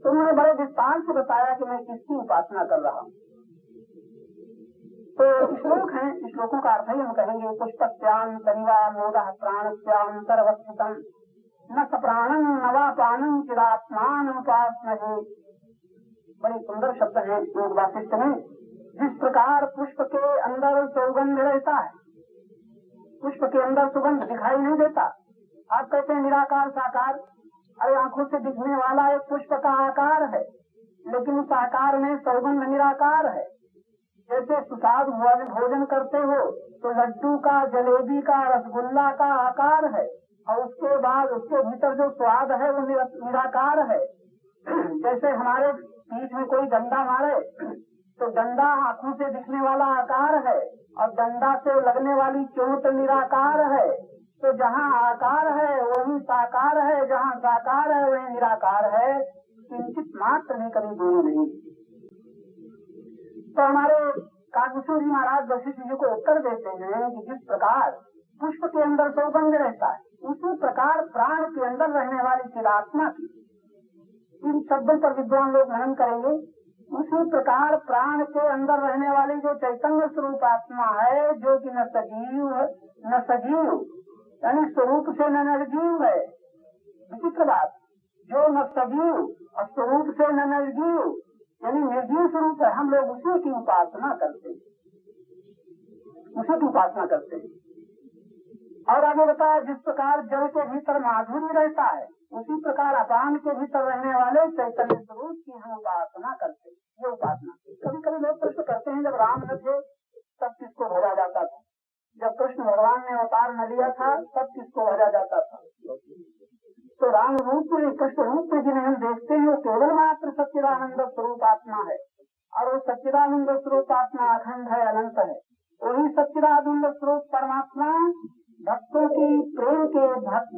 Speaker 2: तो उन्होंने बड़े विस्तार से बताया कि मैं किसकी उपासना कर रहा हूँ। तो श्लोक है, श्लोकों का अर्थ ही हम कहेंगे पुष्पस्याम तनिवा मोदः प्राणस्याम सर्वस्थितम् न सप्राणं नवापानं चिदात्मान उपासमहे। बड़े सुंदर शब्द है योग वासिष्ठ में। जिस प्रकार पुष्प के अंदर सुगंध रहता है, पुष्प के अंदर सुगंध दिखाई नहीं देता। आप कहते हैं निराकार साकार, अरे आंखों से दिखने वाला एक पुष्प का आकार है, लेकिन उस आकार में सुगंध निराकार है। जैसे सुस्वादु भोजन करते हो तो लड्डू का, जलेबी का, रसगुल्ला का आकार है, और उसके बाद उसके भीतर जो स्वाद है वो निराकार है। जैसे हमारे पीठ में कोई डंडा मारे तो डंडा आंखों से दिखने वाला आकार है, और डंडा से लगने वाली चोट निराकार है। तो जहाँ आकार है वही साकार है, जहाँ साकार है वही निराकार है, किंचित मात्र भी कभी दूरी नहीं। तो हमारे काकभूषुंड जी महाराज वशिष्ठ जी को उत्तर देते हैं कि जिस प्रकार पुष्प के अंदर सौगंध रहता है, उसी प्रकार प्राण के अंदर रहने वाली चिदात्मा की, इन शब्दों पर विद्वान लोग मनन करेंगे। उसी प्रकार प्राण के अंदर रहने वाली जो चैतन्य स्वरूप आत्मा है, जो कि न सजीव यानी स्वरूप से न निर्जीव है। विचित्र बात, जो न सजीव और स्वरूप से न निर्जीव यानी निर्जीव स्वरूप है, हम लोग उसी की उपासना करते हैं, उसी की उपासना करते हैं। और आगे बताया जिस प्रकार जल के भीतर माधुर्य रहता है, उसी प्रकार अपान के भीतर रहने वाले चैतन्य स्वरूप की हम उपासना करते हैं। ये उपासना कभी कभी लोग प्रश्न करते हैं, जब राम न थे तब किसको भजा जाता था, जब कृष्ण भगवान ने अवतार न लिया था तब किसको भजा जाता था? तो राम रूप में, कृष्ण रूप में जिन्हें हम देखते हैं वो केवल मात्र सच्चिदानंद स्वरूप आत्मा है, और वो सच्चिदानंद स्वरूप आत्मा अखंड है, अनंत है। वही सच्चिदानंद स्वरूप परमात्मा भक्तों की प्रेम के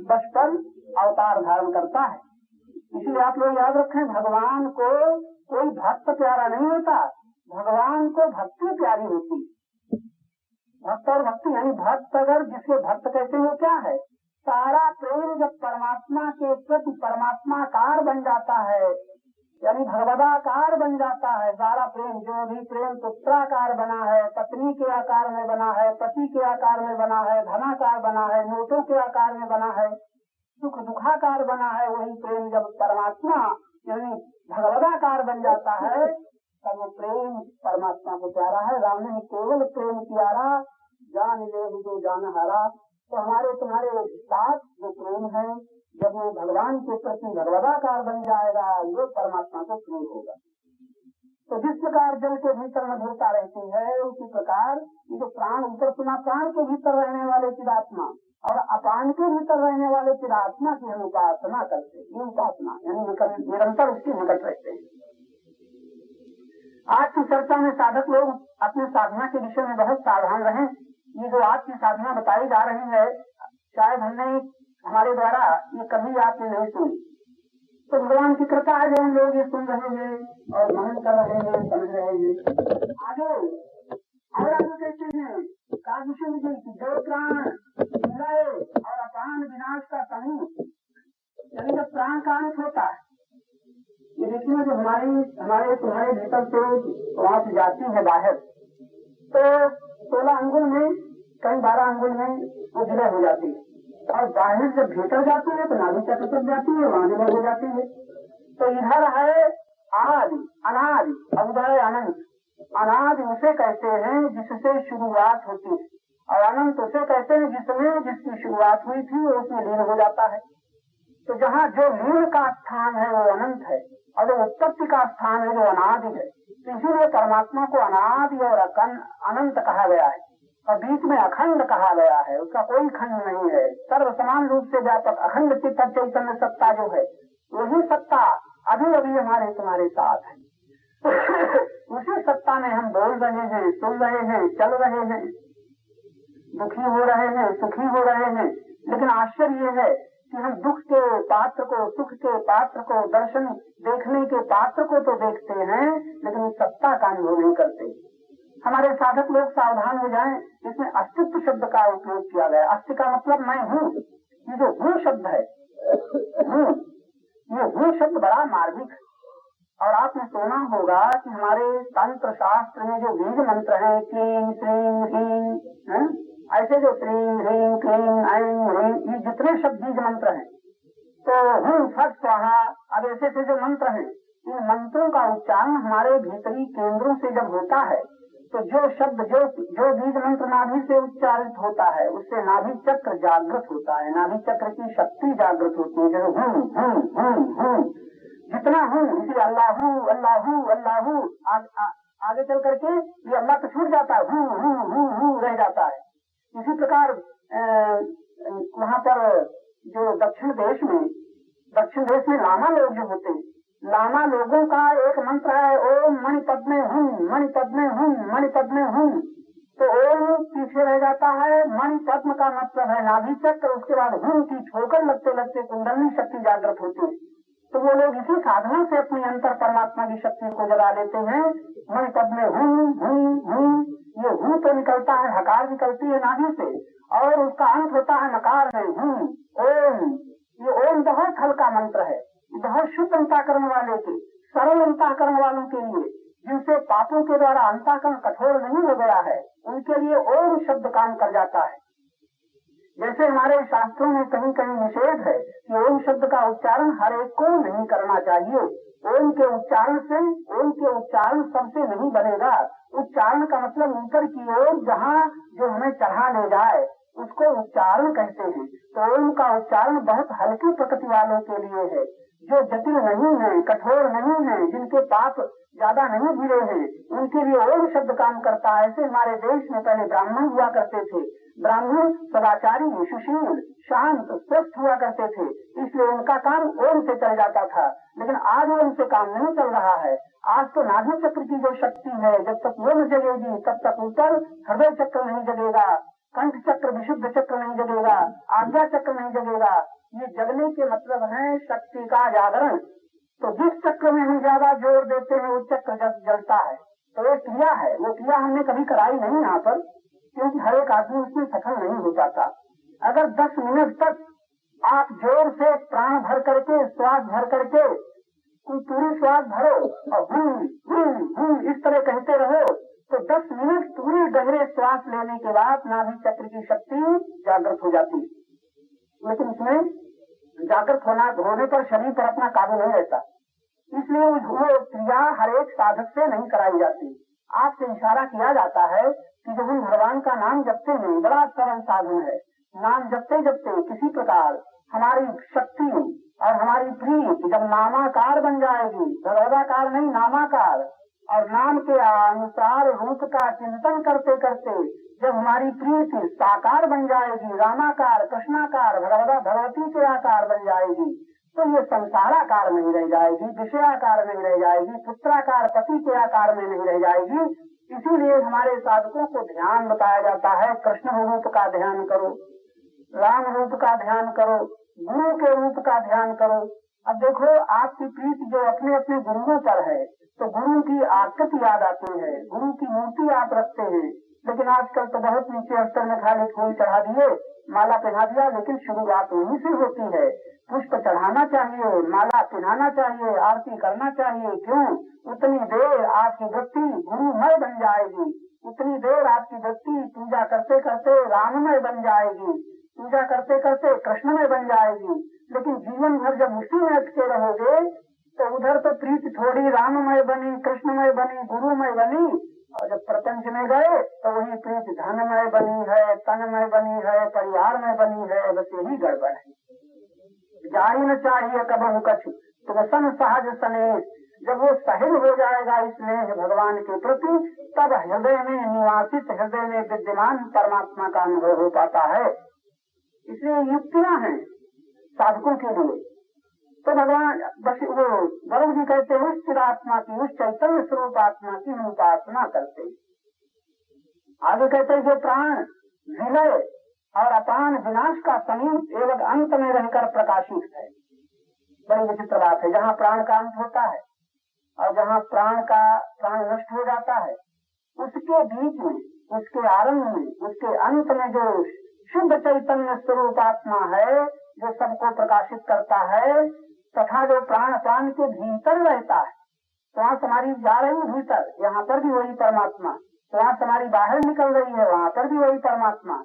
Speaker 2: बस पर अवतार धारण करता है। इसलिए आप लोग याद रखें, भगवान को कोई भक्त प्यारा नहीं होता, भगवान को भक्ति प्यारी होती। भक्त और भक्ति यानी भक्त, अगर जिसे भक्त कहते हैं वो क्या है? सारा प्रेम जब परमात्मा के प्रति परमात्माकार बन जाता है, यानी भगवदाकार बन जाता है। सारा प्रेम, जो भी प्रेम पुत्राकार बना है, पत्नी के आकार में बना है, पति के आकार में बना है, धनाकार बना है, नोटों के आकार में बना है, सुख दुखाकार बना है, वही प्रेम जब परमात्मा यानी भगवदाकार बन जाता है तब वो प्रेम परमात्मा को प्यारा है। राम ने केवल प्रेम प्यारा जान ले जो जान हारा। तो हमारे तुम्हारे साथ जो प्रेम है, जब वो भगवान के प्रति भगवदाकार बन जाएगा, ये परमात्मा को प्रिय होगा। तो जिस प्रकार जल के भीतर मधुरता रहती है, उसी प्रकार ये जो प्राण, ऊपर सुना प्राण के भीतर रहने वाले चिदात्मा और अपान के भीतर रहने वाले चिदात्मा की हम उपासना करते हैं। ये उपासना यानी निरंतर उसके निकट रहते हैं। आज की चर्चा में साधक लोग अपने साधना के विषय में बहुत सावधान रहें। ये जो आज की साधना बताई जा रही है, शायद हमने हमारे द्वारा ये कभी आपने नहीं सुनी। तो भगवान की कृपा है जो हम लोग ये सुन रहे हैं और मनन कर रहे हैं, समझ रहे हैं। आगे और आगे कहते हैं काकभूषुंड जी की जो प्राण विलय और अपान विनाश का समूह, यानी जब प्राण का अंत होता है, ये देखिए जो हमारे तुम्हारे भीतर से वहां से जाती है बाहर, तो 16 अंगुल में, कहीं 12 अंगुल में वो विलय हो जाती है, और बाहर जब भीतर जाती है तो नाभि तक जाती है, वहां विलय हो जाती है। तो इधर है आदि, अनादि, अवधय, अनंत। अनादि उसे कहते हैं जिससे शुरुआत होती है, और अनंत उसे कहते हैं जिसकी शुरुआत हुई थी वो उसमें लीन हो जाता है। तो जहाँ जो लीन का स्थान है वो अनंत है, और जो उत्पत्ति का स्थान है वो अनादि है। तो इसीलिए परमात्मा को अनादि और अनंत कहा गया है, और बीच में अखंड कहा गया है। उसका कोई खंड नहीं है, सर्व समान रूप से व्यापक अखंड चित्त चैतन्य सत्ता जो है वही सत्ता अभी अभी हमारे तुम्हारे साथ है। उसी सत्ता में हम बोल रहे हैं, सुन रहे हैं, चल रहे हैं, दुखी हो रहे हैं, सुखी हो रहे हैं। लेकिन आश्चर्य ये है कि हम दुख के पात्र को, सुख के पात्र को, दर्शन देखने के पात्र को तो देखते हैं, लेकिन उस सत्ता का अनुभव नहीं करते। हमारे साधक लोग सावधान हो जाएं, इसमें अस्तित्व शब्द का उपयोग किया गया। अस्ति का मतलब मैं हूँ। ये जो हूँ शब्द है, ये हूँ शब्द बड़ा मार्मिक है। और आपने सुना होगा कि हमारे तंत्र शास्त्र में जो बीज मंत्र है, क्लीं श्रीं ह्रीं, ऐसे जो श्रीं ह्रीं क्लीं ऐं ह्रीं, ये जितने शब्द बीज मंत्र हैं, तो हूँ फट स्वाहा, अब ऐसे से जो मंत्र हैं, इन मंत्रों का उच्चारण हमारे भीतरी केंद्रों से जब होता है, तो जो शब्द जो बीज मंत्र नाभि से उच्चारित होता है, उससे नाभि चक्र जागृत होता है, नाभि चक्र की शक्ति जागृत होती है। जो हूँ जितना हूँ, इसलिए अल्लाहू अल्लाहू अल्लाहू आगे चल करके ये अल्लाह तो छूट जाता है, हूँ रह जाता है। इसी प्रकार वहाँ पर जो दक्षिण देश में लामा लोग जो होते हैं, लामा लोगों का एक मंत्र है, ओम मणि पद्मे हूँ, मणि पद्मे हूँ, मणि पद्मे हूँ। तो ओम पीछे रह जाता है, मणि पद्म का मतलब है नाभि चक्र, उसके बाद हूँ की ठोकर लगते लगते कुंडली शक्ति जागृत होती है। तो वो लोग इसी साधना से अपनी अंतर परमात्मा की शक्ति को जगा देते हैं। मणि पद्मे हूँ, ये हूँ तो निकलता है, हकार निकलती है नाभि से, और उसका अंत होता है नकार में, हूँ ओम। ये ओम बहुत हल्का मंत्र है, बहुत शुद्ध अंतःकरण वाले के, सरल अंतःकरण वालों के लिए, जिनसे पापों के द्वारा अंतःकरण कठोर नहीं हो गया है, उनके लिए ओम शब्द काम कर जाता है। जैसे हमारे शास्त्रों में कहीं कहीं निषेध है कि ओम शब्द का उच्चारण हर एक को नहीं करना चाहिए। ओम के उच्चारण सबसे नहीं बनेगा। उच्चारण का मतलब ऊपर की ओर जहाँ जो हमें चढ़ा ले जाए उसको उच्चारण कहते हैं। तो ओम का उच्चारण बहुत हल्की प्रकृति वालों के लिए है, जो जटिल नहीं है, कठोर नहीं है, जिनके पाप ज्यादा नहीं गिरे हैं, उनके लिए ओम शब्द काम करता है। ऐसे हमारे देश में पहले ब्राह्मण हुआ करते थे, ब्राह्मण सदाचारी, सुशील, शांत, स्वस्थ हुआ करते थे, इसलिए उनका काम ओम से चल जाता था। लेकिन आज ओम से काम नहीं चल रहा है। आज तो नाभि चक्र की जो शक्ति है, जब तक वो न जगेगी तब तक ऊपर हृदय चक्र नहीं जगेगा, कंठ चक्र, विशुद्ध चक्र नहीं जगेगा, आज्ञा चक्र नहीं जगेगा। ये जगने के मतलब है शक्ति का जागरण। तो जिस चक्र में हम ज्यादा जोर देते हैं उस चक्र जलता है। तो ये क्रिया है, वो क्रिया हमने कभी कराई नहीं यहाँ पर, क्योंकि हर एक आदमी उसमें सफल नहीं हो पाता। अगर 10 मिनट तक आप जोर से प्राण भर करके, श्वास भर करके, पूरी श्वास भरो और इस तरह कहते रहो, तो 10 मिनट पूरी गहरे श्वास लेने के बाद नाभि चक्र की शक्ति जागृत हो जाती है। लेकिन इसमें जागृत होने पर शरीर पर अपना काबू नहीं रहता, इसलिए वो क्रिया हर एक साधक से नहीं कराई जाती। आपसे इशारा किया जाता है कि जब हम भगवान का नाम जपते हैं, बड़ा सरल साधन है। नाम जपते जपते किसी प्रकार हमारी शक्ति और हमारी प्रीति जब नामाकार बन जाएगी, भगवदाकार नहीं नामाकार, और नाम के अनुसार रूप का चिंतन करते करते जब हमारी प्रीति साकार बन जाएगी, रामाकार, कृष्णाकार, भगवती के आकार बन जाएगी, तो ये संसाराकार नहीं रह जाएगी, विषयाकार नहीं रह जाएगी, पुत्राकार, पति के आकार में नहीं रह जाएगी। इसीलिए हमारे साधकों को ध्यान बताया जाता है, कृष्ण रूप का ध्यान करो, राम रूप का ध्यान करो, गुरु के रूप का ध्यान करो। अब देखो, आपकी प्रीति जो अपने अपने गुरुओं पर है, तो गुरु की आकृति याद आती है, गुरु की मूर्ति आप रखते हैं। लेकिन आजकल तो बहुत नीचे स्तर में खाली फूल चढ़ा दिए, माला पहना दिया, लेकिन शुरुआत वहीं से होती है। पुष्प चढ़ाना चाहिए, माला पहनाना चाहिए, आरती करना चाहिए। क्यों? उतनी देर आपकी वृत्ति गुरुमय बन जाएगी, उतनी देर आपकी वृत्ति पूजा करते करते राममय बन जाएगी, पूजा करते करते कृष्णमय बन जाएगी। लेकिन जीवन भर जब उसी में अटके रहोगे, तो उधर तो प्रीति थोड़ी राममय बनी, कृष्णमय बनी, गुरुमय बनी, और जब प्रपंच में गए तो वही प्रीति धनमय बनी है, तनमय बनी है, परिवार में बनी है, बस यही गड़बड़ है। जारी न चाहिए कबहु कछु तो सन सहज सनेश। जब वो सहज हो जाएगा स्नेह भगवान के प्रति, तब हृदय में निवासित, हृदय में विद्यमान परमात्मा का अनुभव हो पाता है। इसलिए युक्तियां हैं साधकों के लिए। तो भगवान बस वो गरुड़ जी कहते हैं उस चिरात्मा की, उस चैतन्य स्वरूप आत्मा की हम उपासना करते हैं। आगे कहते हैं जो प्राण विलय और अपान विनाश का समीप एवं अंत में रहकर प्रकाशित है। बड़ी विचित्र बात है, जहाँ प्राण का अंत होता है और जहाँ प्राण नष्ट हो जाता है, उसके बीच में, उसके आरंभ में, उसके अंत में जो शुद्ध चैतन्य स्वरूप आत्मा है, जो सबको प्रकाशित करता है, तथा जो प्राण के भीतर रहता है, श्वास हमारी जा रही है भीतर, यहाँ पर भी वही परमात्मा, श्वास हमारी बाहर निकल रही है, वहाँ पर भी वही परमात्मा।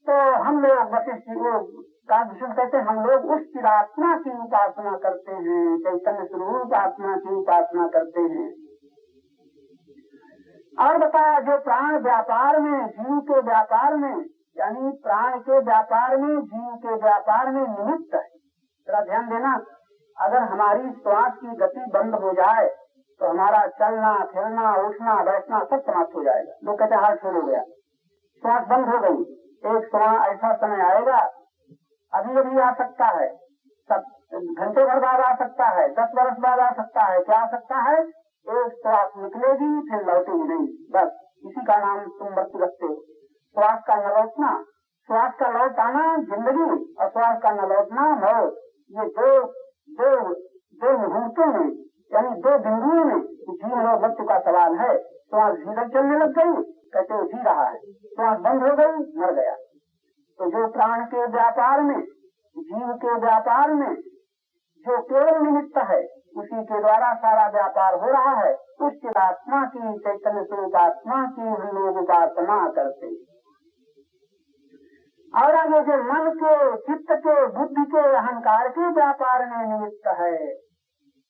Speaker 2: तो हम लोग वशिष्ठ कहते हैं हम लोग उस चिरात्मा की उपासना करते हैं, चैतन्य स्वरूप आत्मा की उपासना करते हैं। और बताया जो प्राण व्यापार में, जीव के व्यापार में, यानी प्राण के व्यापार में, जीव के व्यापार में निमित्त है। जरा ध्यान देना, अगर हमारी श्वास की गति बंद हो जाए तो हमारा चलना फिरना उठना बैठना सब समाप्त हो जाएगा। लोग कहते हैं हार्ट फेल हो गया, श्वास बंद हो गई। एक ऐसा समय आएगा, अभी आ सकता है, सब घंटे भर बाद आ सकता है, 10 वर्ष बाद आ सकता है, क्या आ सकता है, एक श्वास निकलेगी फिर लौटेगी नहीं, बस इसी का नाम तुम मृत्यु रखते हो। श्वास का न लौटना, श्वास का लौट आना जिंदगी और श्वास का न लौटना मौत। ये दो मुहूर्तों में, यानी 2 बिंदुओं में जीवन और मृत्यु का सवाल है। श्वास भीतर चलने लग गई, कहते हो जी रहा है, श्वास बंद हो गई, मर गया। तो जो प्राण के व्यापार में, जीव के व्यापार में जो केवल निमित्त है, उसी के द्वारा सारा व्यापार हो रहा है। उस चिदात्मा की, चैतन्य स्वरूप आत्मा की हम लोग उपासना करते। और आगे जो मन के, चित्त के, बुद्धि के, अहंकार के व्यापार में निमित्त है,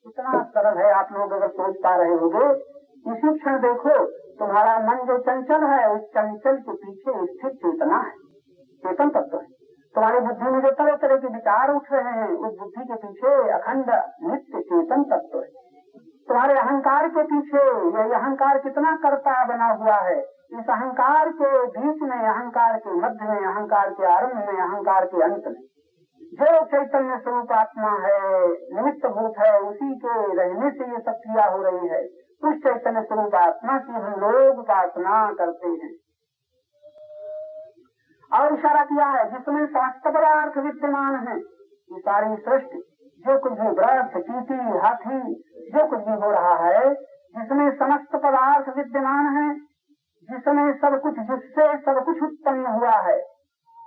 Speaker 2: इतना सरल है। आप लोग अगर सोच पा रहे होंगे, इसी क्षण देखो तुम्हारा मन जो चंचल है, उस चंचल के पीछे स्थित चेतना है, चेतन तत्व है। तुम्हारी बुद्धि में जो तरह तरह के विचार उठ रहे हैं, उस बुद्धि के पीछे अखंड नित्य चेतन तत्व है। तुम्हारे अहंकार के पीछे यह अहंकार कितना कर्ता बना हुआ है, इस अहंकार के बीच में, अहंकार के मध्य में, अहंकार के आरंभ में, अहंकार के अंत में जो चैतन्य स्वरूप आत्मा है, निमित्त भूत है, उसी के रहने से ये सब क्रिया हो रही है। उस चैतन्य स्वरूप आत्मा की हम लोग उपासना करते हैं। और इशारा किया है जिसमें समस्त पदार्थ विद्यमान है। ये सारी सृष्टि, जो कुछ भी वृक्ष, चींटी, हाथी, जो कुछ भी हो रहा है, जिसमें समस्त पदार्थ विद्यमान है, जिसमें सब कुछ, जिससे सब कुछ उत्पन्न हुआ है,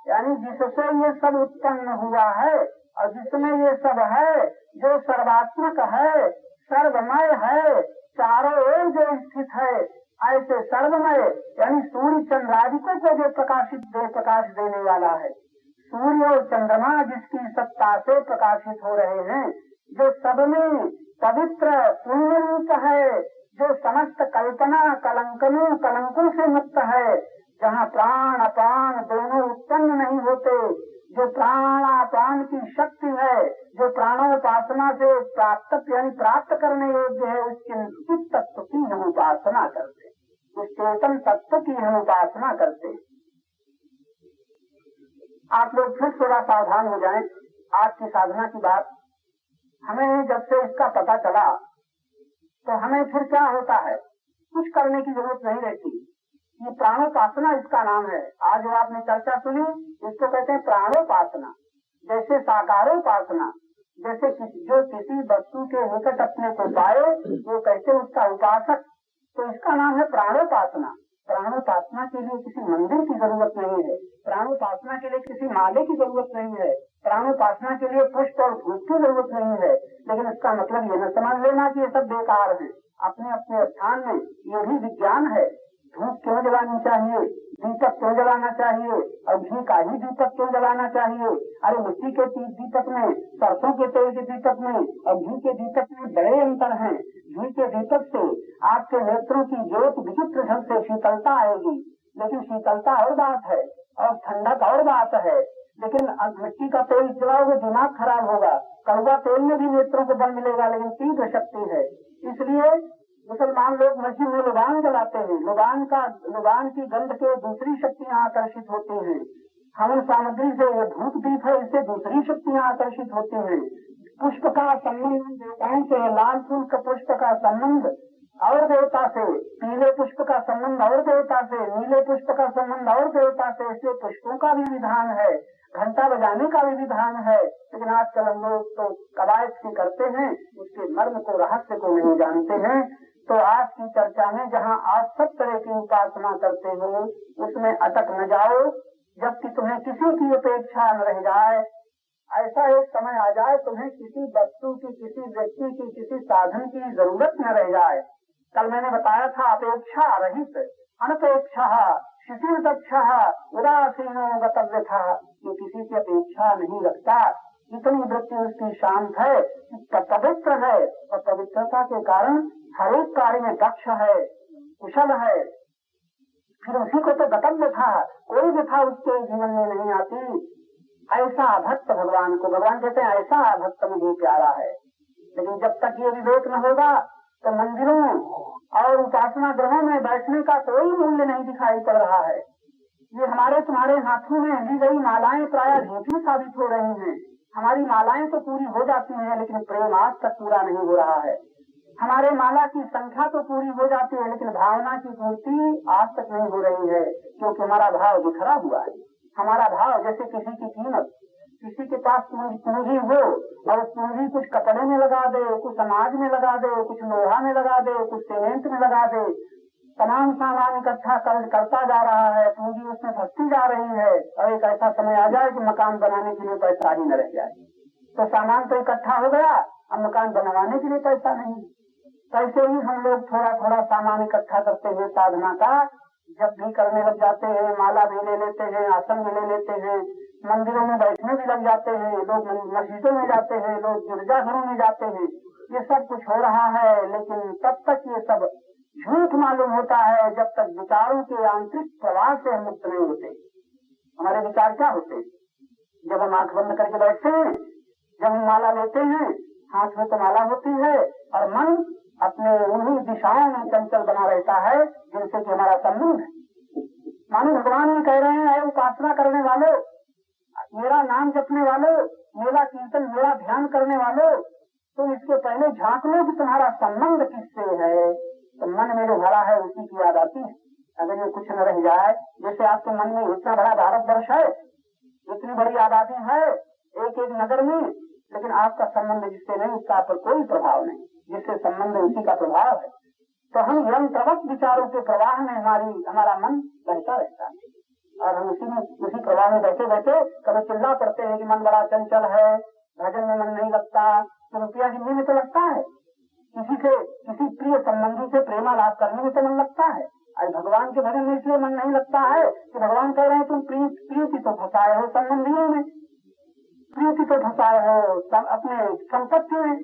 Speaker 2: यानी जिससे ये सब उत्पन्न हुआ है, और जिसमें ये सब है, जो सर्वात्मक है, सर्वमय है, चारों ओर जो स्थित है, ऐसे सर्वमय, यानी सूर्य चंद्रादिकों को जो प्रकाश देने वाला है, सूर्य और चंद्रमा जिसकी सत्ता से प्रकाशित हो रहे हैं, जो सब में पवित्र पूर्ण रूप है, जो समस्त कल्पना कलंकों से मुक्त है, जहाँ प्राण अपान दोनों उत्पन्न नहीं होते, जो प्राणापान की शक्ति है, जो प्राणोपासना से प्राप्त करने योग्य है, उस तत्व की हम उपासना करते, उस चेतन तत्व की हम उपासना करते। आप लोग फिर थोड़ा सावधान हो जाएं। आज की साधना की बात, हमें जब से इसका पता चला तो हमें फिर क्या होता है, कुछ करने की जरूरत नहीं रहती। ये प्राणोपासना इसका नाम है। आज जो आपने चर्चा सुनी, इसको कहते हैं प्राणोपासना। जैसे साकारोपासना, जैसे जो किसी वस्तु के निकट अपने को पाए, वो कहते उसका उपासक, तो इसका नाम है प्राणोपासना। प्राणोपासना के लिए किसी मंदिर की जरूरत नहीं है, प्राणोपासना के लिए किसी माले की जरूरत नहीं है, प्राणोपासना के लिए पुष्प और धूप की जरूरत नहीं है। लेकिन इसका मतलब ये न समझ लेना कि ये सब बेकार है। अपने अपने स्थान में ये भी विज्ञान है, धूप क्यों जलानी चाहिए, दीपक क्यों जलाना चाहिए, और घी का ही दीपक क्यों जलाना चाहिए। अरे मिट्टी के दीपक में, सरसों के तेल के दीपक में और घी के दीपक में बड़े अंतर हैं। घी के दीपक से आपके नेत्रों की ज्योत विचित्र ढंग से शीतलता आएगी, लेकिन शीतलता और बात है और ठंडक और बात है। लेकिन मिट्टी का तेल जलाओगे दिमाग खराब होगा। कड़वा तेल में भी नेत्रों को बल मिलेगा, लेकिन तीव्र शक्ति है। इसलिए मुसलमान लोग मस्जिद में लुबान जलाते हैं। लुबान की गंध के दूसरी शक्तियाँ आकर्षित होती हैं। हवन सामग्री से ये धूप दीप है, इससे दूसरी शक्तियाँ आकर्षित होती हैं। पुष्प का संबंध देवताओं से, लाल फूल का पुष्प का संबंध और देवता से, पीले पुष्प का संबंध और देवता से, नीले पुष्प का संबंध और देवता से। इसलिए पुष्पों का भी विधान है, घंटा बजाने का भी विधान है। लेकिन आजकल हम लोग तो कवायद की करते हैं, उसके मर्म को, रहस्य को नहीं जानते हैं। तो आज की चर्चा में जहाँ आप सब तरह की उपासना करते हो उसमें अटक न जाओ, जबकि तुम्हें किसी की अपेक्षा न रह जाए। ऐसा एक समय आ जाए तुम्हें किसी वस्तु की, किसी व्यक्ति की, किसी साधन की जरूरत न रह जाए। कल मैंने बताया था अपेक्षा रहित, अनपेक्षा, शिथिल दक्षा, उदासीनो गतव्य था, कि किसी की अपेक्षा नहीं रखता। इतनी वृत्ति उसकी शांत है, पवित्र है, और पवित्रता के कारण हर एक कार्य में दक्ष है, कुशल है। फिर उसी को तो गतव्य था, कोई व्यथा उसके जीवन में नहीं आती। ऐसा भक्त भगवान को, भगवान कहते हैं ऐसा भक्त मुझे प्यारा है। लेकिन जब तक ये विवेक न होगा तो मंदिरों और उपासना गृहों में बैठने का कोई मूल्य नहीं दिखाई पड़ रहा है। ये हमारे तुम्हारे हाथों में ली गई मालाएं प्रायः झूठी साबित हो रही हैं। हमारी मालाएं तो पूरी हो जाती हैं, लेकिन प्रेम आज तक पूरा नहीं हो रहा है। हमारे माला की संख्या तो पूरी हो जाती है, लेकिन भावना की पूर्ति आज तक नहीं हो रही है, क्योंकि हमारा भाव बिखरा हुआ है। हमारा भाव जैसे किसी की कीमत, किसी के पास पूंजी हो और पूंजी कुछ कपड़े में लगा दे, कुछ समाज में लगा दे, कुछ लोहा में लगा दे, कुछ सीमेंट में लगा दे, तमाम सामान इकट्ठा करता जा रहा है, पूंजी उसमें फंसती जा रही है। और एक ऐसा समय आ जाए कि मकान बनाने के लिए पैसा ही न रह जाए। तो सामान तो इकट्ठा हो गया, अब मकान बनवाने के लिए पैसा नहीं। कैसे ही हम लोग थोड़ा थोड़ा सामान इकट्ठा करते हैं साधना का, जब भी करने लग जाते हैं, माला भी ले लेते हैं, आसन भी ले लेते हैं, मंदिरों में बैठने भी लग जाते हैं, लोग मस्जिदों में जाते हैं, लोग गिरजाघरों में जाते हैं। ये सब कुछ हो रहा है, लेकिन तब तक ये सब झूठ मालूम होता है जब तक विचारों के आंतरिक प्रवाह से हम मुक्त नहीं होते। हमारे विचार क्या होते? जब हम आंख बंद करके बैठते हैं, जब हम माला लेते हैं, हाथ में तो माला होती है और मन अपने उन्हीं दिशाओं में चंचल बना रहता है जिनसे कि हमारा संबंध है। मानो भगवान ने कह रहे हैं, उपासना करने वालों, मेरा नाम जपने वालों, मेरा कीर्तन, मेरा ध्यान करने वालों, तुम इसके पहले झांक लो कि तुम्हारा संबंध किससे है। तो मन में जो भरा है उसी की याद आती है। अगर ये कुछ न रह जाए, जैसे आपके मन में इतना बड़ा भारतवर्ष है, इतनी बड़ी आबादी है एक एक नगर में, लेकिन आपका संबंध जिससे नहीं, उसका पर कोई प्रभाव नहीं, जिससे संबंध उसी का प्रभाव है। तो हम यंत्रवत विचारों के प्रवाह में हमारा मन बहता रहता है और हम उसी प्रवाह में बैठे बैठे कभी चिल्ला पड़ते हैं कि मन बड़ा चंचल है, भजन में मन नहीं लगता। तो रुपया गिनने में तो लगता है, किसी प्रिय संबंधी से प्रेमालाप करने में तो मन लगता है। आज भगवान के भजन में इसलिए मन नहीं लगता है कि भगवान कह रहे हैं तुम प्रिय तो फंसाए हो संबंधियों में, प्रिय तो फंसाए हो अपने संपत्ति में,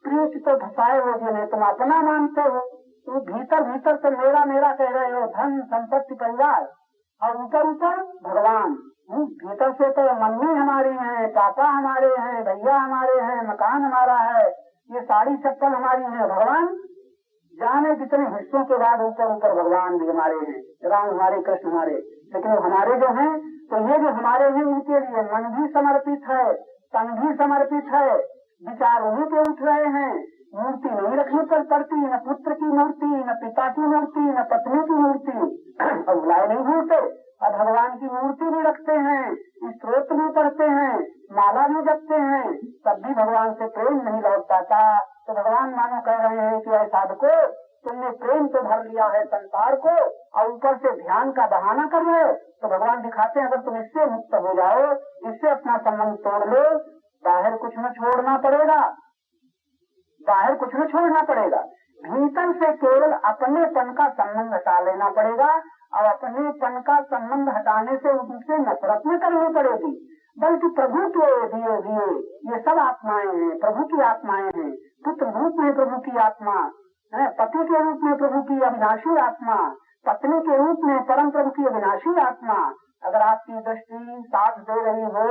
Speaker 2: प्रिय तो फंसाए हो जिन्हें तुम अपना मानते हो। तो भीतर भीतर तो मेरा मेरा कह रहे हो, धन संपत्ति परिवार, और ऊपर ऊपर भगवान। भीतर से तो मम्मी हमारी है, पापा हमारे हैं, भैया हमारे हैं, मकान हमारा है, ये साड़ी चप्पल हमारी है। भगवान जाने कितने हिस्सों के बाद ऊपर ऊपर भगवान भी हमारे हैं, राम हमारे, कृष्ण हमारे। लेकिन वो हमारे जो हैं, तो ये जो हमारे हैं इनके लिए मन भी समर्पित है, तन भी समर्पित है, विचार उन्हीं पे उठ रहे हैं। मूर्ति नहीं रखनी पड़ती, न पुत्र की मूर्ति, न पिता की मूर्ति, न पत्नी की मूर्ति, और बुलाए नहीं भूलते, और भगवान की मूर्ति भी रखते हैं, स्तोत्र भी पढ़ते हैं, माला भी जपते हैं, तब भी भगवान से प्रेम नहीं लौट पाता। तो भगवान मानो कह रहे हैं कि ऐ साधको, तुमने प्रेम तो भर लिया है संसार को और ऊपर से ध्यान का बहाना कर रहे हो। तो भगवान दिखाते हैं अगर तुम इससे मुक्त हो जाओ, इससे अपना संबंध तोड़ लो, बाहर कुछ न छोड़ना पड़ेगा, बाहर कुछ न छोड़ना पड़ेगा। भीतर से केवल अपनेपन का संबंध हटा लेना पड़ेगा, और अपनेपन का संबंध हटाने से उनसे नफरत न करनी पड़ेगी, बल्कि प्रभु के दिए दिए ये सब आत्माएं हैं, प्रभु की आत्माएं हैं। पुत्र रूप में प्रभु की आत्मा है, पति के रूप में प्रभु की अविनाशी आत्मा, पत्नी के रूप में परम प्रभु की अविनाशी आत्मा। अगर आपकी दृष्टि साथ दे रही हो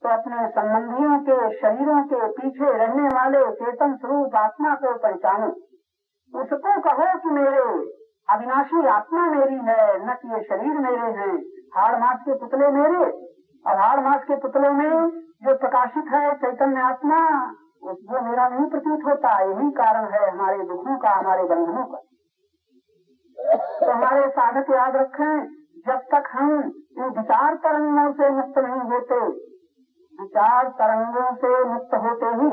Speaker 2: तो अपने संबंधियों के शरीरों के पीछे रहने वाले चेतन स्वरूप आत्मा को पहचानो, उसको कहो कि मेरे अविनाशी आत्मा मेरी है, न कि ये शरीर मेरे हैं। हाड़ मास के पुतले मेरे, और हाड़ मास के पुतलों में जो प्रकाशित है चैतन्य आत्मा, वो मेरा नहीं प्रतीत होता। यही कारण है हमारे दुखों का, हमारे बंधनों का। तो हमारे साधक याद रखें, जब तक हम इन विचार तरंगों से मुक्त नहीं होते, विचार तरंगों से मुक्त होते ही,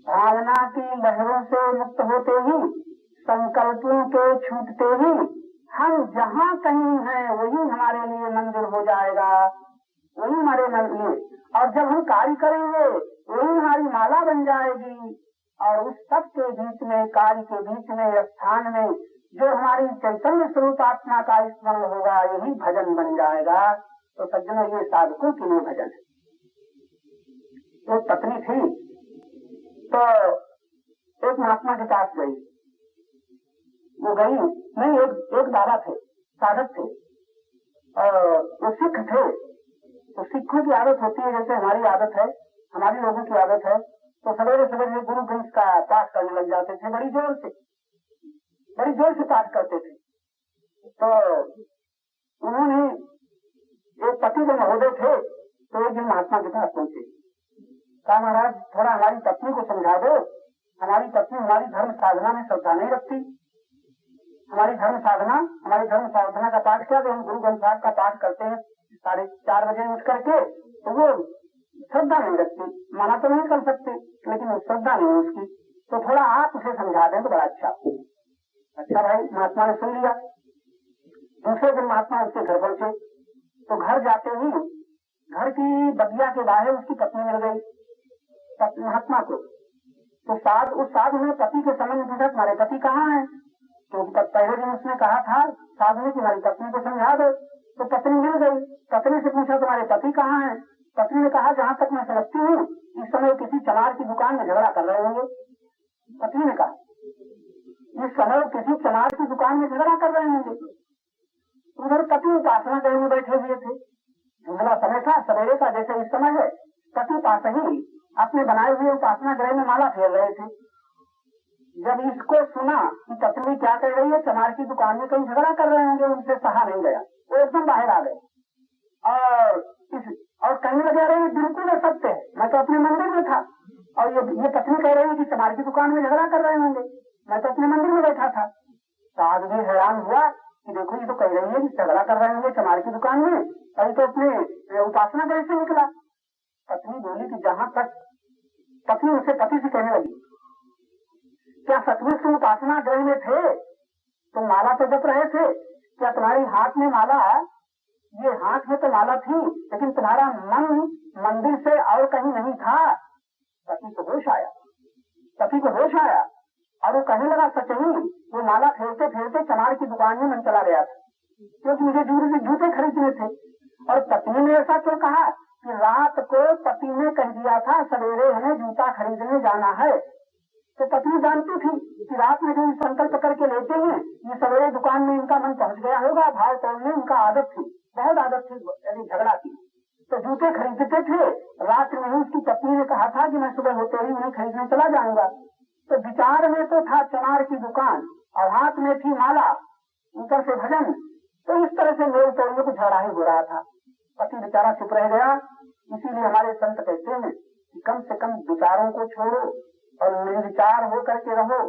Speaker 2: भावना की लहरों से मुक्त होते ही, संकल्पों के छूटते ही, हम जहाँ कहीं हैं वही हमारे लिए मंदिर हो जाएगा, वही हमारे लिए। और जब हम कार्य करेंगे वही हमारी माला बन जाएगी, और उस सब के बीच में, कार्य के बीच में, स्थान में जो हमारी चैतन्य स्वरूप आत्मा का स्मरण होगा, यही भजन बन जाएगा। तो सज्जनों, ये साधकों के लिए भजन है। एक पत्नी थी, तो एक महात्मा के पास गई। वो गई नहीं, एक बाबा थे, साधक थे, और वो सिख थे। तो सिखों की आदत होती है, जैसे हमारी आदत है, हमारी लोगों की आदत है, तो सवेरे सवेरे गुरु ग्रंथ का पाठ करने लग जाते थे, बड़ी जोर से पाठ करते थे। तो उन्होंने, एक पति जो महोदय थे, तो एक दिन महात्मा के पास पहुंचे, कहा महाराज थोड़ा हमारी पत्नी को समझा दो, हमारी पत्नी हमारी धर्म साधना में श्रद्धा नहीं रखती। हमारी धर्म साधना का पाठ क्या, हम गुरु ग्रंथ साहब का पाठ करते हैं 4:30 बजे उठ करके, तो वो श्रद्धा नहीं रखती। मना तो नहीं कर सकते, लेकिन वो श्रद्धा नहीं उसकी, तो थोड़ा आप उसे समझा दें तो बड़ा अच्छा। अच्छा भाई, महात्मा ने सुन लिया। दूसरे दिन महात्मा उसके घर पहुंचे, तो घर जाते ही घर की बगिया के बाहर उसकी पत्नी मिल गई महात्मा को। तो उस साधु ने पति के समय में पूछा, तुम्हारे पति कहाँ है? तो पहले दिन उसने कहा था साधु ने तुम्हारी पत्नी को समझा दो, तो पत्नी मिल गई। पत्नी से पूछा, तुम्हारे पति कहाँ है? पत्नी ने कहा, जहाँ तक मैं समझती हूँ इस समय किसी चमार की दुकान में झगड़ा कर रहे होंगे। पत्नी ने कहा, इस समय किसी चमार की दुकान में झगड़ा कर रहे होंगे। उधर पति उपासना गृह में बैठे हुए थे, धुंधला समय था, सवेरे का जैसे इस समय है। पति पास ही अपने बनाए हुए उपासना गृह में माला फेर रहे थे। जब इसको सुना कि पत्नी क्या कर रही है, चमार की दुकान में कहीं झगड़ा कर रहे होंगे, उनसे सहा नहीं गया, वो एकदम बाहर आ गए और कहने लगे, अरे बिल्कुल असत्य है, मैं तो अपने मंदिर में था, और ये पत्नी कह रही है कि चमार की दुकान में झगड़ा कर रहे होंगे, मैं तो अपने मंदिर में बैठा था। साधु भी हैरान हुआ कि देखो, ये तो कह रही है कि झगड़ा कर रहे होंगे चमार की दुकान में, और तो अपने उपासना गृह से निकला। पत्नी बोली कि जहाँ तक, पत्नी उसे पति से कहने लगी, क्या सचमुच तुम उपासना गृह में थे? तुम माला तो जप रहे थे, क्या तुम्हारी हाथ में माला, ये हाथ में तो माला थी, लेकिन तुम्हारा मन मंदिर से और कहीं नहीं था? पति को होश आया और वो कहने लगा, सच ही वो माला फेरते फेरते चमार की दुकान में मन चला गया था, क्योंकि मुझे जूते खरीदने थे। और पत्नी ने ऐसा क्यों कहा कि रात को पति ने कह दिया था सवेरे हमें जूता खरीदने जाना है, तो पत्नी जानती थी कि रात में जो संकल्प करके लेते हैं, ये सवेरे दुकान में इनका मन पहुंच गया होगा, भाव तोड़ने इनका आदत थी, बहुत आदत थी, यदि झगड़ा की। तो जूते खरीदते थे, रात में उसकी पत्नी ने कहा था कि मैं सुबह होते ही उन्हें खरीदने चला जाऊंगा। तो विचार में तो था चमार की दुकान और हाथ में थी माला, ऊपर से भजन, तो इस तरह से मेल तोड़ने को झगड़ा ही हो रहा था। पति बेचारा चुप रह गया। इसीलिए हमारे संत कहते हैं कि कम से कम विचारों को छोड़ो और निर्विचार होकर के रहो,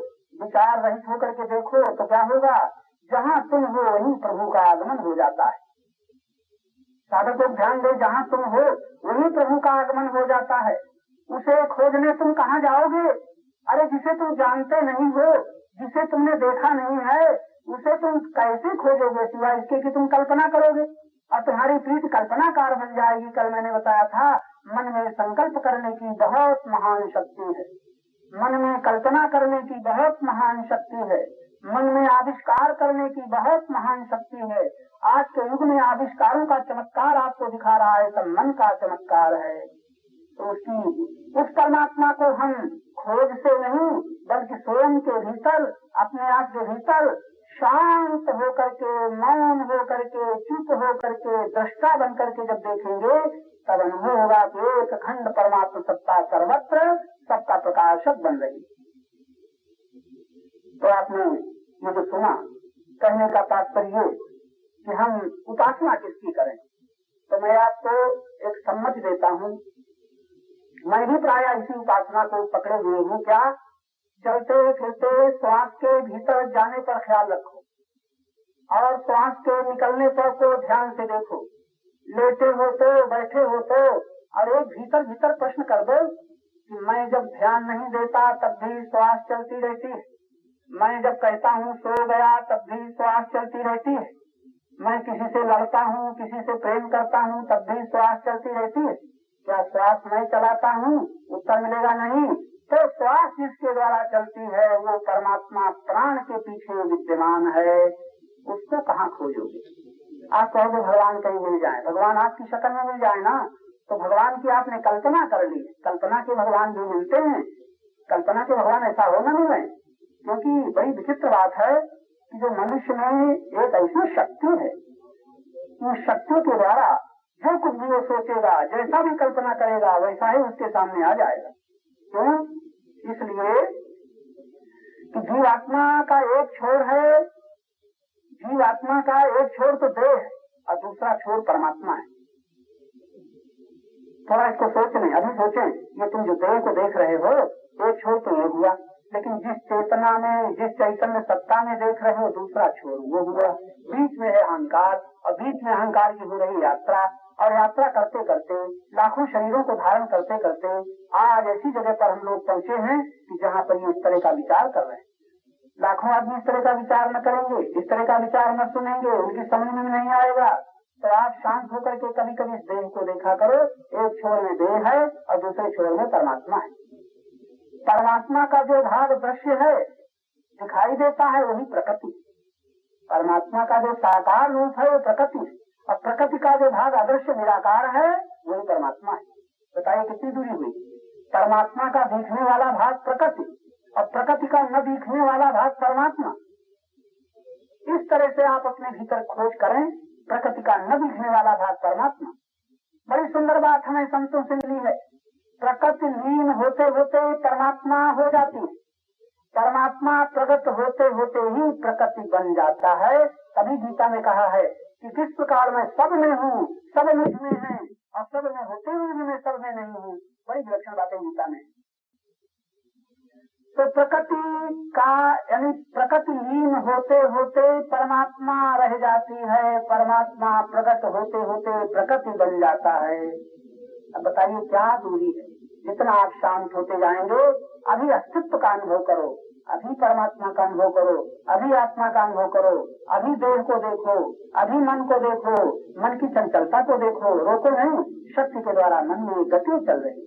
Speaker 2: विचार रहित होकर के देखो, तो क्या होगा, जहाँ तुम हो वहीं प्रभु का आगमन हो जाता है। साधक को ध्यान दो, जहाँ तुम हो वहीं प्रभु का आगमन हो जाता है। उसे खोजने तुम कहाँ जाओगे? अरे जिसे तुम जानते नहीं हो, जिसे तुमने देखा नहीं है, उसे तुम कैसे खोजोगे सिवाय इसके कि तुम कल्पना करोगे और तुम्हारी पीठ कल्पनाकार बन जाएगी। कल मैंने बताया था, मन में संकल्प करने की बहुत महान शक्ति है। मन में कल्पना करने की बहुत महान शक्ति है, मन में आविष्कार करने की बहुत महान शक्ति है। आज के युग में आविष्कारों का चमत्कार आपको दिखा रहा है, सब मन का चमत्कार है। तो उस परमात्मा को हम खोज से नहीं बल्कि स्वयं के भीतर, अपने आप के भीतर शांत होकर के, मौन होकर के, चुप होकर के, दृष्टा बन करके जब देखेंगे तब अनुभव होगा कि एक खंड परमात्मा सत्ता सर्वत्र सबका प्रकाशक बन रही। तो आपने ये जो सुना, कहने का तात्पर्य कि हम उपासना किसकी करें, तो मैं आपको एक सम्मति देता हूँ। मैं भी प्राय इसी उपासना को पकड़े हुए हूँ। क्या? चलते फिरते श्वास के भीतर जाने पर ख्याल रखो और श्वास के निकलने पर को ध्यान से देखो। लेटे हो तो, बैठे हो तो, और एक भीतर भीतर प्रश्न कर दो कि मैं जब ध्यान नहीं देता तब भी श्वास चलती रहती है, मैं जब कहता हूँ सो गया तब भी श्वास चलती रहती है, मैं किसी से लड़ता हूँ, किसी से प्रेम करता हूँ तब भी श्वास चलती रहती है। क्या श्वास मैं चलाता हूँ? उत्तर मिलेगा नहीं। तो श्वास जिसके द्वारा चलती है वो परमात्मा प्राण के पीछे विद्यमान है, उसको कहाँ खोजोगे? आप कहोगे भगवान कहीं मिल जाए, भगवान आपकी शक्ल में मिल जाए ना, तो भगवान की आपने कल्पना कर ली। कल्पना के भगवान जो मिलते हैं, कल्पना के भगवान ऐसा हो न मिले। क्योंकि बड़ी विचित्र बात है कि जो मनुष्य में एक ऐसी शक्ति है, उस शक्तियों के द्वारा जो कुछ भी वो सोचेगा, जैसा भी कल्पना करेगा, वैसा ही उसके सामने आ जाएगा। क्यों? इसलिए कि जीवात्मा का एक छोर है, जीवात्मा का एक छोर तो देह है और दूसरा छोर परमात्मा है। थोड़ा इसको सोच लें, अभी सोचें, ये तुम जो देह को देख रहे हो, एक छोर तो ये हुआ, लेकिन जिस चेतना में, जिस चैतन्य सत्ता में देख रहे हो, दूसरा छोर वो हुआ। बीच में है अहंकार और बीच में अहंकार की हो रही यात्रा, और यात्रा करते करते, लाखों शरीरों को धारण करते करते आज ऐसी जगह पर हम लोग पहुँचे हैं कि जहाँ पर ये इस तरह का विचार कर रहे हैं। लाखों आदमी इस तरह का विचार न करेंगे, इस तरह का विचार न सुनेंगे, उनकी समझ में नहीं आएगा। तो आप शांत होकर के कभी कभी इस देह को देखा करो, एक छोर में देह है और दूसरे छोर में परमात्मा है। परमात्मा का जो भाग दृश्य है, दिखाई देता है, वही प्रकृति। परमात्मा का जो साकार रूप है वो प्रकृति, और प्रकृति का जो भाग अदृश्य निराकार है वही परमात्मा है। बताइए कितनी दूरी हुई? परमात्मा का दिखने वाला भाग प्रकृति और प्रकृति का न दिखने वाला भाग परमात्मा। इस तरह से आप अपने भीतर खोज करें, प्रकृति का न दिखने वाला भाग परमात्मा। बड़ी सुंदर बात हमें संतों से मिली है। प्रकृति लीन होते होते परमात्मा हो जाती है, परमात्मा प्रगट होते होते ही प्रकृति बन जाता है। तभी गीता में कहा है कि किस प्रकार मैं सब में हूँ, सब मुझ में है, और सब में होते हुए भी मैं सब में नहीं हूँ। बड़ी विलक्षण बातें गीता में। तो प्रकृति का यानी प्रकृति लीन होते होते परमात्मा रह जाती है, परमात्मा प्रकट होते होते प्रकृति बन जाता है। अब बताइए क्या दूरी है? जितना आप शांत होते जाएंगे, अभी अस्तित्व का अनुभव करो, अभी परमात्मा का अनुभव करो, अभी आत्मा का अनुभव करो, अभी देह को देखो, अभी मन को देखो, मन की चंचलता को देखो, रोको नहीं। शक्ति के द्वारा मन में गति चल रही,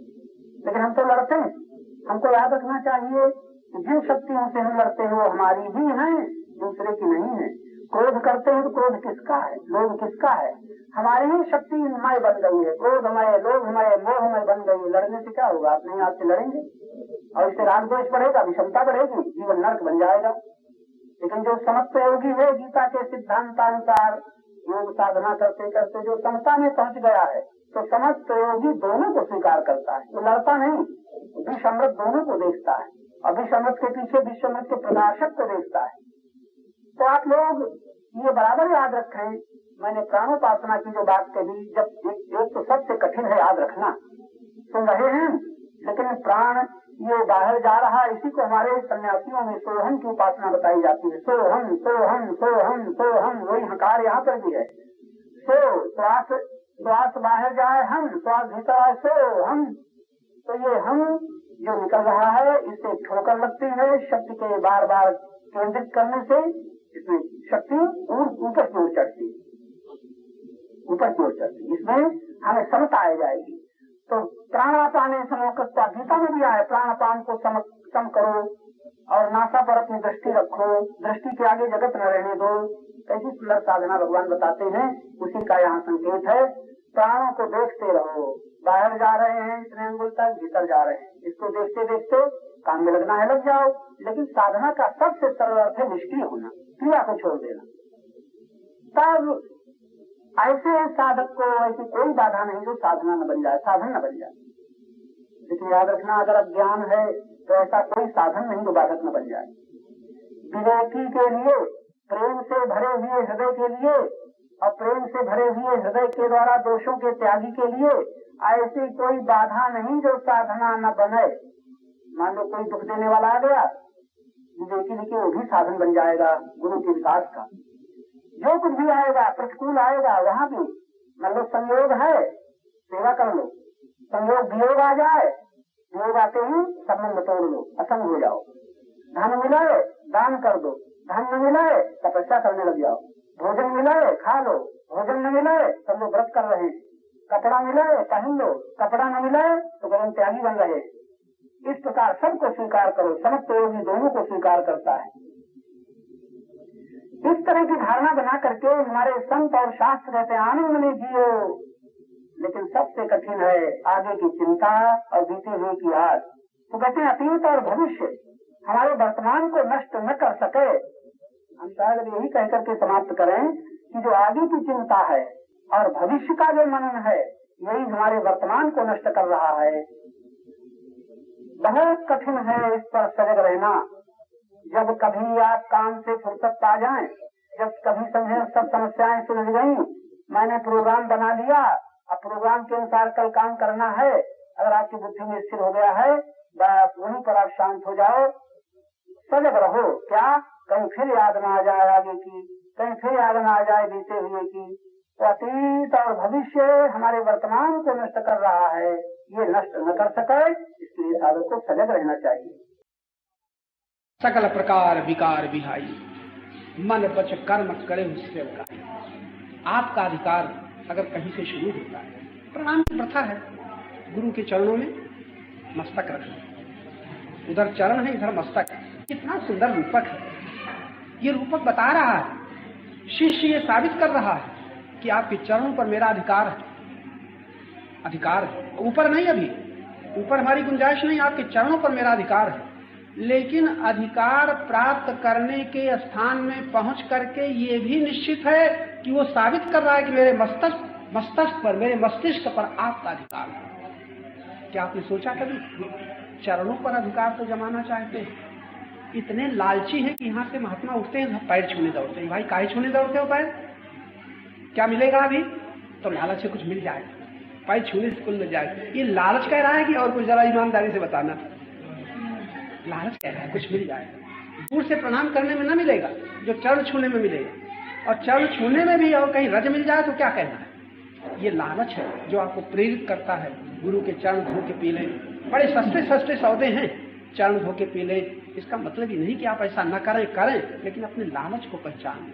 Speaker 2: लेकिन हम तो लड़ते हैं। हमको याद रखना चाहिए कि जिन शक्तियों से हम लड़ते हैं वो हमारी ही है, दूसरे की नहीं है। क्रोध करते हैं तो क्रोध किसका है, लोभ किसका है? हमारी ही शक्ति मय बन गई है, क्रोधमय, लोभमय, मोहमय बन गई है। लड़ने से क्या होगा? अपने आप से लड़ेंगे और इससे राग द्वेष बढ़ेगा, विषमता बढ़ेगी, जीवन नर्क बन जाएगा। लेकिन जो समत्व योगी है, गीता के सिद्धांतानुसार योग साधना करते करते जो समता में पहुंच गया है, तो समस्त योगी दोनों को स्वीकार करता है। वो लड़ता नहीं, विषमृत दोनों को देखता है और विषमृत के पीछे विषमृत के प्रकाशक को देखता है। तो आप लोग ये बराबर याद रखें। मैंने प्राणोपासना की जो बात कही, जब एक तो सबसे कठिन है याद रखना, सुन रहे हैं, लेकिन प्राण ये बाहर जा रहा है, इसी को हमारे सन्यासियों में सोहम की उपासना बताई जाती है। सोहम सोहम सोहम सोहम, वही हकार यहाँ पर भी है। सो श्वास, श्वास बाहर जाए हम, श्वास भीतर आए सो हम। तो ये हम जो निकल रहा है, इससे ठोकर लगती है। शक्ति के बार बार केंद्रित करने से इसमें शक्ति ऊपर की ओर चढ़ती, ऊपर की ओर चढ़ती, इसमें हमें समता आ जाएगी। तो प्राणापान समोक्ता, गीता में भी आए, प्राणापान को कम करो और नासा पर अपनी दृष्टि रखो, दृष्टि के आगे जगत न रहने दो। कैसी सुंदर साधना भगवान बताते हैं, उसी का यहाँ संकेत है। प्राणों को देखते रहो, बाहर जा रहे हैं इतने अंगुल तक, भीतर जा रहे हैं, इसको देखते देखते काम में लगना है, लग जाओ। लेकिन साधना का सबसे सरल अर्थ है निष्क्रिय होना, क्रिया को छोड़ देना। तब ऐसे साधक को ऐसी कोई बाधा नहीं जो साधना न बन जाए, साधन न बन जाए। लेकिन याद रखना, अगर अज्ञान है तो ऐसा कोई साधन नहीं जो बाधक न बन जाए। विवेकी के लिए, प्रेम से भरे हुए हृदय के लिए और प्रेम से भरे हुए हृदय के द्वारा दोषों के त्यागी के लिए ऐसी कोई बाधा नहीं जो साधना न बने। मान लो कोई दुख देने वाला आ गया, विवेकी के वो भी साधन बन जाएगा गुरु के विकास का। जो कुछ भी आएगा, प्रतिकूल आएगा, वहाँ भी मान लो संयोग है, सेवा कर लो। संयोग वियोग आ जाए, वियोग आते ही संबंध तोड़ लो, असंग हो जाओ। धन मिलाए दान कर दो, धन न मिलाए तपस्या करने लग जाओ। भोजन मिलाए खा लो, भोजन न मिलाए सब लोग व्रत कर रहे हैं। कपड़ा मिलाए पहन लो, कपड़ा न मिलाए तो गरम त्यागी बन रहे। इस प्रकार सबको स्वीकार करो, समस्त योगी दोनों को स्वीकार करता है। इस तरह की धारणा बना करके हमारे संत और शास्त्र कहते हैं आनंद में जियो। लेकिन सबसे कठिन है आगे की चिंता और बीते हुए की याद। तो कहते हैं अतीत और भविष्य हमारे वर्तमान को नष्ट न कर सके। हम शायद यही कह करके समाप्त करें कि जो आगे की चिंता है और भविष्य का जो मनन है, यही हमारे वर्तमान को नष्ट कर रहा है। बहुत कठिन है इस पर सजग रहना। जब कभी आप काम से फुर्सत पा जाएं, जब कभी समझे सब समस्याएं सुलझ गई, मैंने प्रोग्राम बना लिया, अब प्रोग्राम के अनुसार कल काम करना है, अगर आपकी बुद्धि में स्थिर हो गया है, बस वहीं पर आप शांत हो जाओ, सजग रहो। क्या कहीं फिर याद न आ जाए आगे की, कहीं फिर याद न आ जाए बीते हुए की। तो अतीत और भविष्य हमारे वर्तमान को नष्ट कर रहा है, ये नष्ट न कर सके, इसलिए साधक को सजग रहना चाहिए।
Speaker 1: सकल प्रकार विकार विहाई, मन बच कर्म करे उससे उगाई। आपका अधिकार अगर कहीं से शुरू होता है, प्रणाम की प्रथा है, गुरु के चरणों में मस्तक रखना। उधर चरण है, इधर मस्तक है। कितना सुंदर रूपक है। ये रूपक बता रहा है, शिष्य ये साबित कर रहा है कि आपके चरणों पर मेरा अधिकार है। अधिकार है, ऊपर नहीं, अभी ऊपर हमारी गुंजाइश नहीं, आपके चरणों पर मेरा अधिकार है। लेकिन अधिकार प्राप्त करने के स्थान में पहुंच करके ये भी निश्चित है कि वो साबित कर रहा है कि मेरे मस्तिष्क पर, मेरे मस्तिष्क पर आपका अधिकार है। क्या आपने सोचा कभी चरणों पर अधिकार तो जमाना चाहते हैं? इतने लालची हैं कि यहाँ से महात्मा उठते हैं, पैर छूने दौड़ते हैं। भाई काहे छूने दौड़ते हो पैर? क्या मिलेगा अभी? तो लालच से कुछ मिल जाएगा, पैर छूने से कुछ मिल जाएगा। ये लालच कह रहा है कि और कुछ? जरा ईमानदारी से बताना। लालच कह रहा है कुछ मिल जाएगा। दूर से प्रणाम करने में न मिलेगा, जो चरण छूने में मिलेगा। और चरण छूने में भी और कहीं रज मिल जाए तो क्या कहना है? ये लालच है जो आपको प्रेरित करता है। गुरु के चरण धो के पी ले, बड़े सस्ते सस्ते सौदे हैं, चरण धो के पी ले। इसका मतलब ही नहीं कि आप ऐसा न करें, लेकिन अपने लालच को पहचान।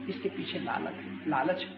Speaker 1: इसके पीछे लालच है।